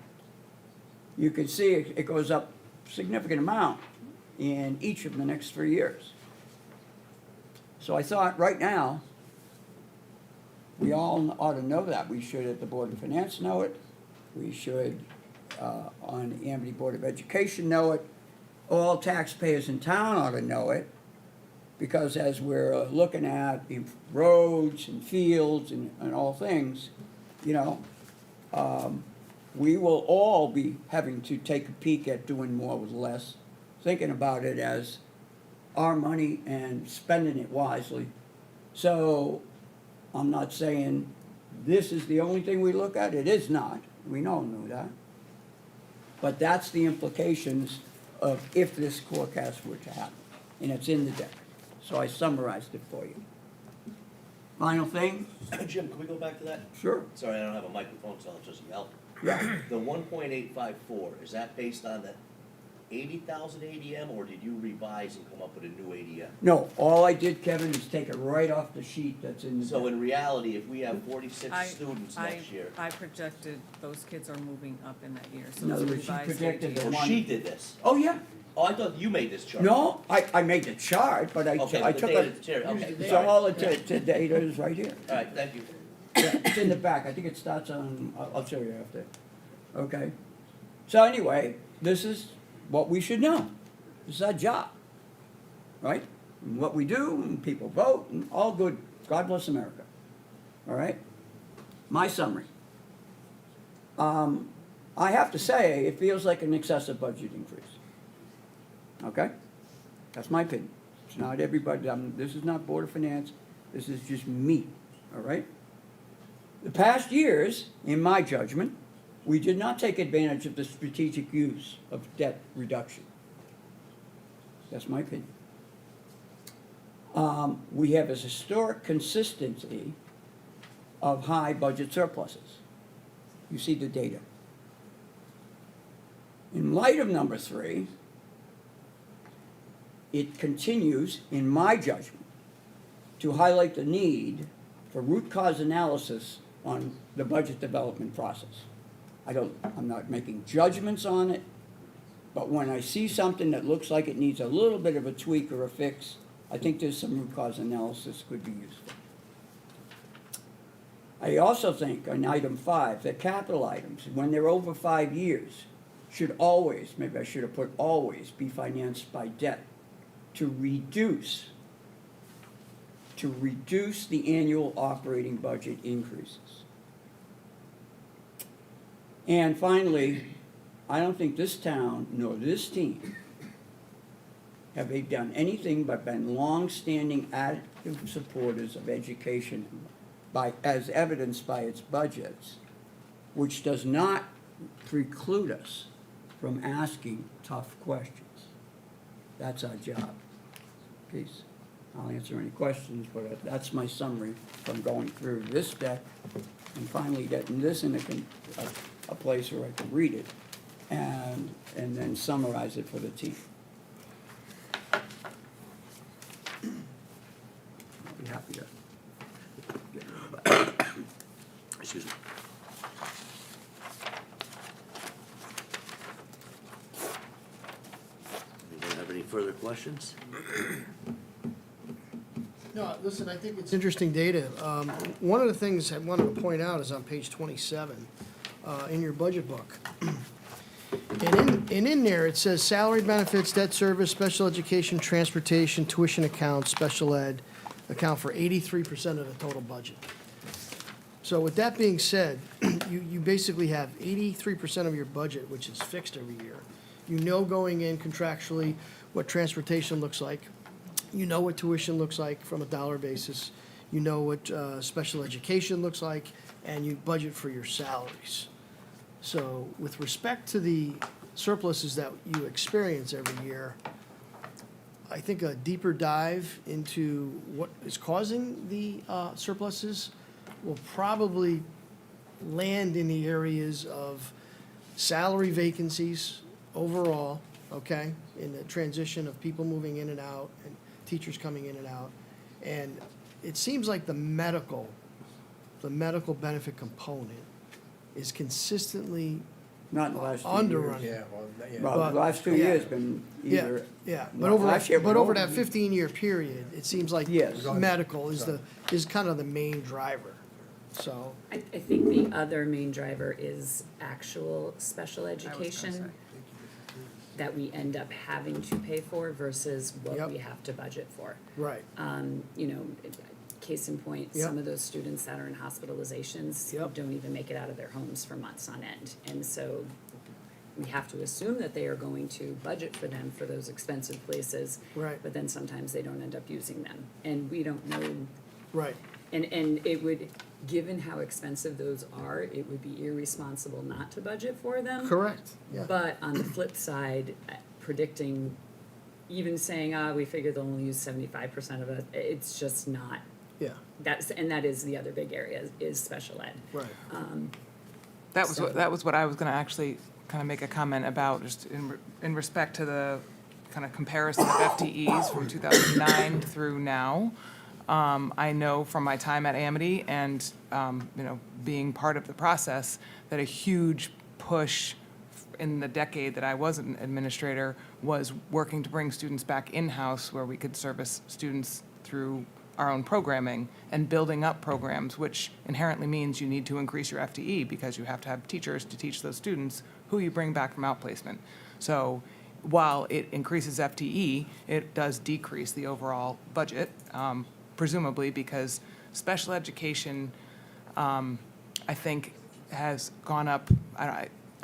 You can see it goes up a significant amount in each of the next 3 years. So I thought right now, we all ought to know that. We should at the Board of Finance know it. We should on the Amity Board of Education know it. All taxpayers in town ought to know it, because as we're looking at roads and fields and all things, you know, we will all be having to take a peek at doing more with less, thinking about it as our money and spending it wisely, So, I'm not saying this is the only thing we look at, it is not, we all know that. But that's the implications of if this forecast were to happen, and it's in the deck. So I summarized it for you. Final thing? Jim, can we go back to that? Sure. Sorry, I don't have a microphone, so I'll just yell. Yeah. The 1.854, is that based on the 80,000 ADM, or did you revise and come up with a new ADM? No, all I did, Kevin, is take it right off the sheet that's in the So deck. in reality, if we have 46 I- students I- next year, I projected those kids are moving up in that year, so In it's a other words, you revised projected ADM. the oh, she did this. Oh, yeah. Oh, I thought you made this chart. No, I made the chart, but Okay, I but the took data, it. okay, So all sorry. the data is right here. All right, thank you. Yeah, it's in the back, I think it starts on, I'll show you after. Okay? So anyway, this is what we should know. This is our job, right? And what we do, and people vote, and all good. God bless America. All right? My summary. I have to say, it feels like an excessive budget increase. Okay? That's my opinion. It's not everybody, this is not Board of Finance, this is just me, all right? The past years, in my judgment, we did not take advantage of the strategic use of debt reduction. That's my opinion. We have a historic consistency of high budget surpluses. You see the data. In light of number 3, it continues, in my judgment, to highlight the need for root cause analysis on the budget development process. I'm not making judgments on it, but when I see something that looks like it needs a little bit of a tweak or a fix, I think there's some root cause analysis could be useful. I also think on item 5, that capital items, when they're over 5 years, should always, maybe I should have put always, be financed by debt to reduce the annual operating budget increases. And finally, I don't think this town nor this team have they done anything but been long-standing active supporters of education as evidenced by its budgets, which does not preclude us from asking tough questions. That's our job. Peace. I'll answer any questions, but that's my summary from going through this deck and finally getting this in a place where I can read it and then summarize it for the team. I'll be happy to get rid of that. Excuse me. Anyone have any further questions? No, listen, I think it's interesting data. One of the things I wanted to point out is on page 27 in your budget book. And in there, it says salary, benefits, debt service, special education, transportation, tuition accounts, special ed account for 83% of the total budget. So with that being said, you basically have 83% of your budget, which is fixed every year. You know going in contractually what transportation looks like. You know what tuition looks like from a dollar basis. You know what special education looks like, and you budget for your salaries. So with respect to the surpluses that you experience every year, I think a deeper dive into what is causing the surpluses will probably land in the areas of salary vacancies overall, okay? In the transition of people moving in and out and teachers coming in and out. And it seems like the medical benefit component is consistently Not in the last 2 years. underrun. Well, the last 2 Yeah. years been Yeah, either. yeah, but Well, over, last year but went over over. that 15-year period, it seems like Yes. medical is kind of the main driver, so. I think the other main driver is actual special I was gonna education say. that we end up having to pay for versus what Yep. we have to budget for. Right, You know, case in point, Yep. some of those students that are in hospitalizations Yep. don't even make it out of their homes for months on end. And so we have to assume that they are going to budget for them for those expensive places. Right. But then sometimes they don't end up using them. And we don't know Right. And it would, given how expensive those are, it would be irresponsible not to budget for them. Correct, yeah. But on the flip side, predicting, even saying, we figure they'll only use 75% of it, it's just not, Yeah, and that is the other big area, is special ed. right. That was what I was gonna actually kind of make a comment about, just in respect to the kind of comparison of FTEs from 2009 through now. I know from my time at Amity and, being part of the process, that a huge push in the decade that I was an administrator was working to bring students back in-house where we could service students through our own programming and building up programs, which inherently means you need to increase your FTE because you have to have teachers to teach those students who you bring back from outplacement. So while it increases FTE, it does decrease the overall budget, presumably because special education, I think, has gone up.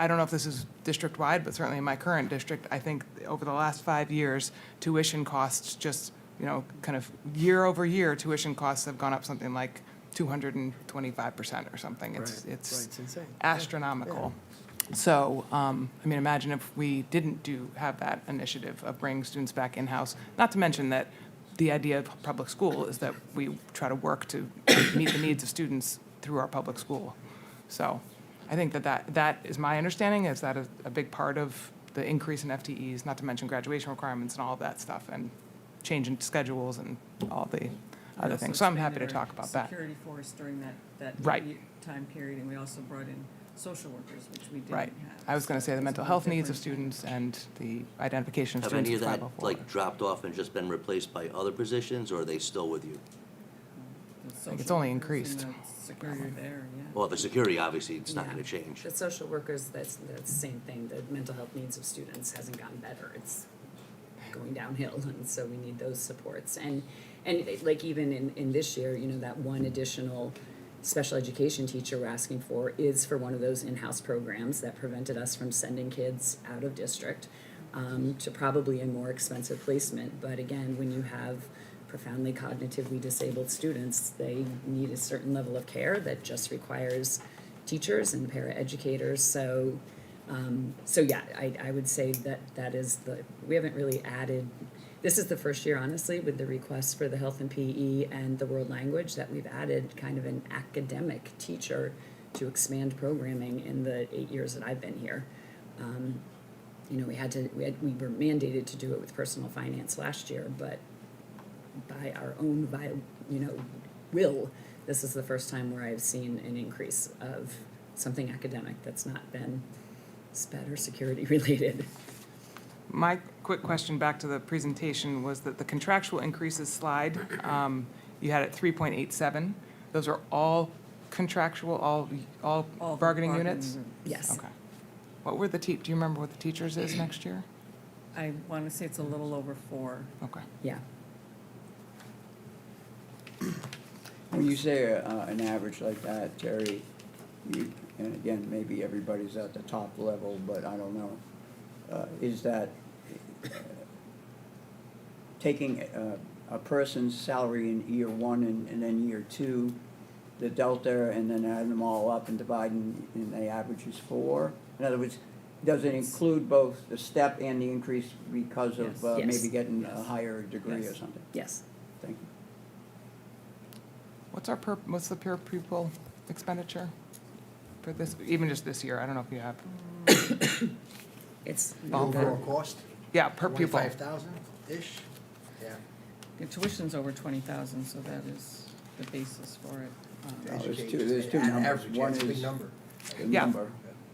I don't know if this is district-wide, but certainly in my current district, I think over the last 5 years, tuition costs just, kind of year over year, tuition costs have gone up something like 225% or something. It's It's insane. astronomical. So, imagine if we didn't have that initiative of bringing students back in-house. Not to mention that the idea of public school is that we try to work to meet the needs of students through our public school. So I think that is my understanding, is that a big part of the increase in FTEs, not to mention graduation requirements and all of that stuff, and change in schedules and all the We other also things. So I'm happy to expanded our talk about that. Security force during that Right. time period, and we also brought in social workers, which we didn't Right. have. I was going to say the So mental it's a health little needs of different. students and the identification of Have students any of with that, 504. like, dropped off and just been replaced by other positions, or are they still with you? The think it's social only workers and increased. the Security are there, yeah. Well, the security, obviously, it's not Yeah. gonna change. The social workers, that's the same thing, the mental health needs of students hasn't gotten better, it's going downhill, and so we need those supports. And like even in this year, that one additional special education teacher we're asking for is for one of those in-house programs that prevented us from sending kids out of district, to probably a more expensive placement. But again, when you have profoundly cognitively disabled students, they need a certain level of care that just requires teachers and paraeducators. So yeah, I would say that is we haven't really added, this is the first year, honestly, with the requests for the health and PE and the world language, that we've added kind of an academic teacher to expand programming in the 8 years that I've been here. We were mandated to do it with personal finance last year, but by our own, will, this is the first time where I've seen an increase of something academic that's not been SPED or security related. My quick question back to the presentation was that the contractual increases slide, you had at 3.87. Those are all contractual, all All bargaining units? Yes. Okay. What were do you remember what the teachers is next year? I want to say it's a little over 4. Okay. Yeah. When you say an average like that, Terry, and again, maybe everybody's at the top level, but I don't know, is that taking a person's salary in year one and then year two, the delta, and then adding them all up and dividing, and the average is 4? In other words, does it include both the step and the increase because of Yes. Yes. maybe getting a Yes. higher degree or Yes. something? Yes. Thank you. What's the per pupil expenditure for this, even just this year? I don't know if you have. It's The overall cost, Yeah, per pupil. 25,000-ish? Yeah. The tuition's over 20,000, so that is the basis for it. There's Education, two say, numbers. average, One it's a big is- number. The Yeah. number,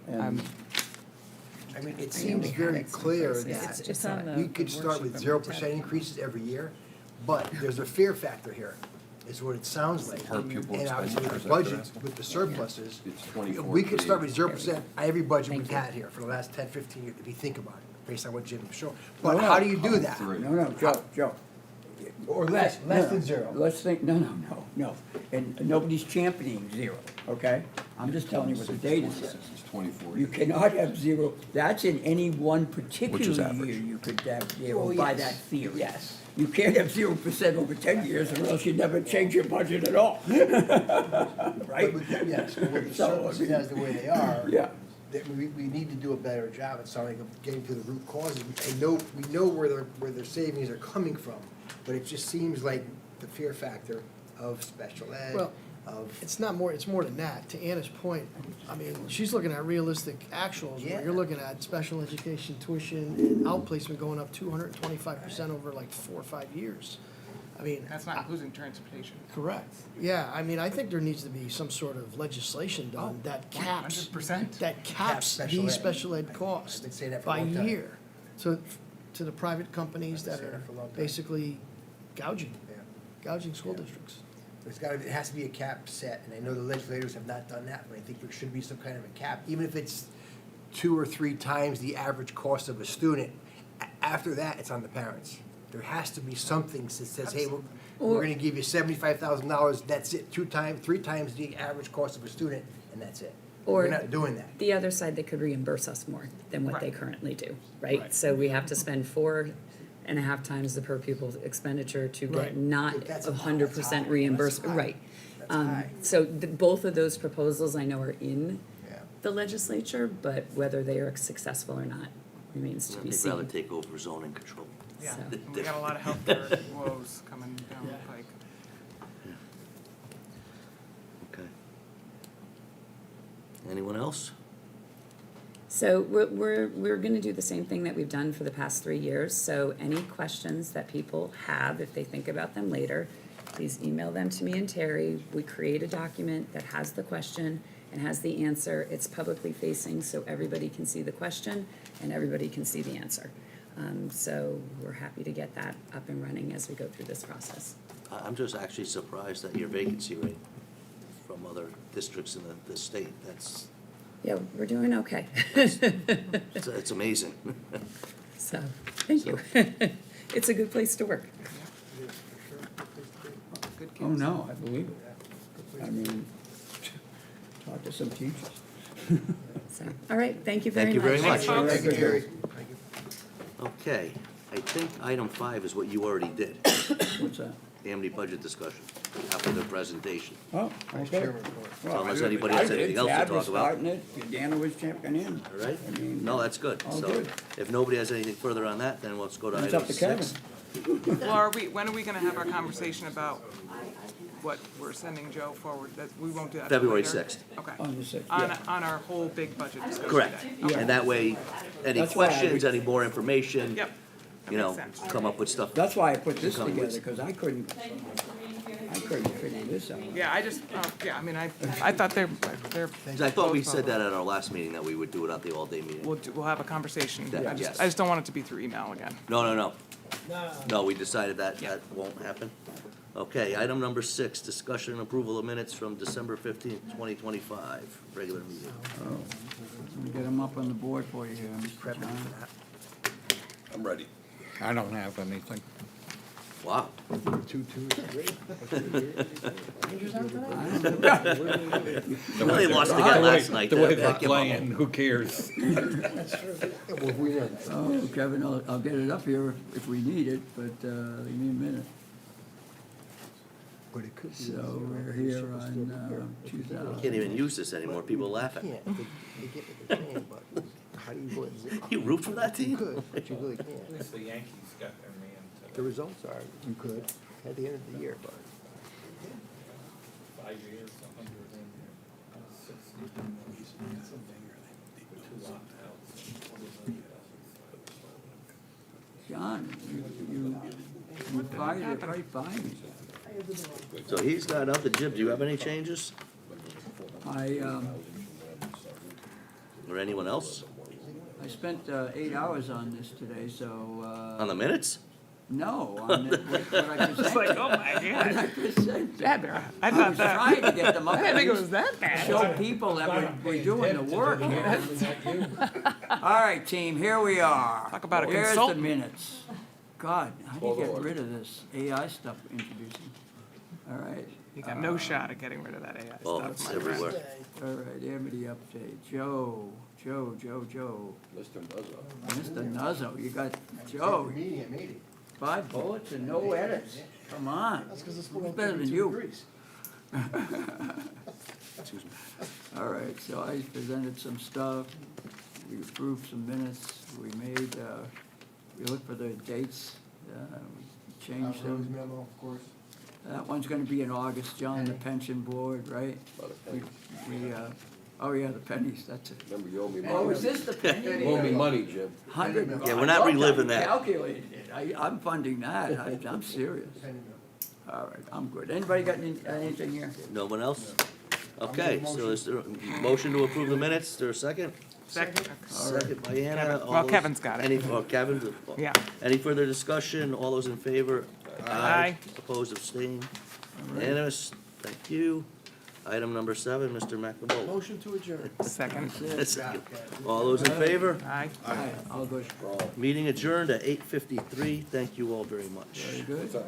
and I mean, it I know seems we had very it clear someplace. that It's on the we could start worksheet with that 0% we have. increases every year, but there's a fear factor here, is what it sounds like. Per pupil And obviously with expenditure, is the that budget, correct? with the surpluses, It's 24. we could start with 0% every budget Thank we've you. had here for the last 10, 15 years, if you think about it, based on what Jim showed. But how do you do that? Three. no, Joe, Or less No, than zero. Let's think, no, no. And nobody's championing zero, okay? I'm just telling you what the data says. It's 24. You cannot have zero, that's in any one particular is year average. you could have Oh, zero by yes. that theory. Yes. You can't have 0% over 10 years or else you never change your budget at all. Right? But with, yes, but with the So, I services mean- as the way they are. Yeah. That we need to do a better job at something of getting to the root causes. We know where their savings are coming from, but it just seems like the fear factor of special ed, Well, of. It's more than that. To Anna's point, I mean, she's looking at realistic actuals, where Yeah. you're looking at special education tuition and outplacement going up 225% over like 4 or 5 years. I mean. That's not including transportation. Correct. Yeah, I mean, I think there needs to be some sort of legislation done that caps. 100%. That caps special these ed. special ed costs I've been saying that for a by long time. year. To the private companies I've been that saying are that for a long time. basically gouging Yeah. school Yeah. districts. It has to be a cap set, and I know the legislators have not done that, but I think there should be some kind of a cap, even if it's 2 or 3 times the average cost of a student. After that, it's on the parents. There has to be something that says, hey, we're gonna give you $75,000, that's it, 3 times the average cost of a student, and that's it. Or- We're not doing that. The other side, they could reimburse us more than what they Right. currently do, right? Right. So we have to spend 4.5 times the per pupil expenditure to Right. get not That's a high. 100% reimbursement, That's high. right? That's high. So both of those proposals I know are in Yeah. the legislature, but whether they are successful or not remains to be I'd rather seen. take over zoning control. Yeah, So- and we got a lot of healthcare woes coming down the pike. Okay. Anyone else? So we're gonna do the same thing that we've done for the past 3 years. So any questions that people have, if they think about them later, please email them to me and Terry. We create a document that has the question and has the answer. It's publicly facing, so everybody can see the question and everybody can see the answer. So we're happy to get that up and running as we go through this process. I'm just actually surprised at your vacancy rate from other districts in the state. Yeah, we're doing okay. It's amazing. So, thank you. It's a good place to work. Good kids. Oh, no, I believe it. I mean, talk to some teachers. So, all right, thank you very Thank much. you very much. Thanks, folks. Thank you, Jerry. Okay, I think item 5 is what you already did, What's that? Amity budget discussion, after the presentation. Oh, okay. Well, Unless I- anybody I has did. anything else to Chad was talk about. starting it, Deanna was championing. All right? I mean, No, that's good. all So good. if nobody has anything further on that, then let's go to It's item up to 6. Kevin. Well, when are we gonna have our conversation about what we're sending Joe forward? That, we won't do that till February later? 6th. Okay. On the 6th, On, yeah. on our whole big budget discussion Correct. day. Yeah. And that way, any That's why I questions, would- any more information, Yep. That you know, makes sense. come up with stuff. That's why I put this Come together, with- because I couldn't figure this out. Yeah, I just, yeah, I mean, I thought they're. 'Cause I thought we said that at our last meeting, that we would do it at the all-day meeting. We'll have a conversation. Yeah, I yes. just don't want it to be through email again. No. No, we decided that won't happen. Okay, item number 6, discussion and approval of minutes from December 15th, 2025, regular meeting. Let me get them up on the board for you here, Mr. John. I'm ready. I don't have anything. Wow. Well, they lost again last night. The way That they're kept 'em up. playing, who cares? Oh, Kevin, I'll get it up here if we need it, but, leave me a minute. But it could be. So we're here on, 2000. Can't even use this anymore, people laugh at me. Can't, they get what they can, but how do you go at zero? You root for that You team? could, but you really can't. At least the Yankees got their man The today. results are, you could, at the end of the year, but. 5 years, 160. 2 opt-outs, 20 million. John, you fired it right by me. So he's got up the Jim, do you have any changes? I Or anyone else? spent 8 hours on this today, so, On the minutes? no, on what I presented. It's like, oh my What I God. presented. I I thought was that, trying to get them up. I didn't think it was that bad. Show people that we're doing the work here. All right, team, here we are. Talk about a Here's the consultant. minutes. God, how do you get rid of this AI stuff we're introducing? All right, You got no shot at getting rid of that AI stuff. Oh, it's my friend. everywhere. All right, Amity update. Joe. Mr. Nuzzo. Mr. Nuzzo, you got Joe. Meeting at meeting. 5 bullets and no edits. Come on. That's because it's Who's 132 better than you? degrees. All right, so I presented some stuff. We approved some minutes. We made, we looked for the dates. We changed Rose them. memo, of course. That one's gonna be in August, John, the pension board, right? About a We, penny. oh yeah, the pennies, that's it. Remember, you owe me Oh, money. is this the penny? You owe me money, Jim. 100. Yeah, we're not reliving that. Calculated it. I'm funding that. I'm serious. All right, I'm good. Anybody got anything here? No one else? Okay, so is there a motion to approve the minutes? Is there a second? Second. Second by Anna. Kevin. All Well, those- Kevin's got it. Any, oh, Kevin? Yeah. Any further discussion? All those in favor? Aye. Opposed, abstained? Unanimous? Thank you. Item number 7, Mr. McNamara. Motion to adjourn. Second. All those in favor? Aye. I'll go. Meeting adjourned at 8:53. Thank you all very much. Very good.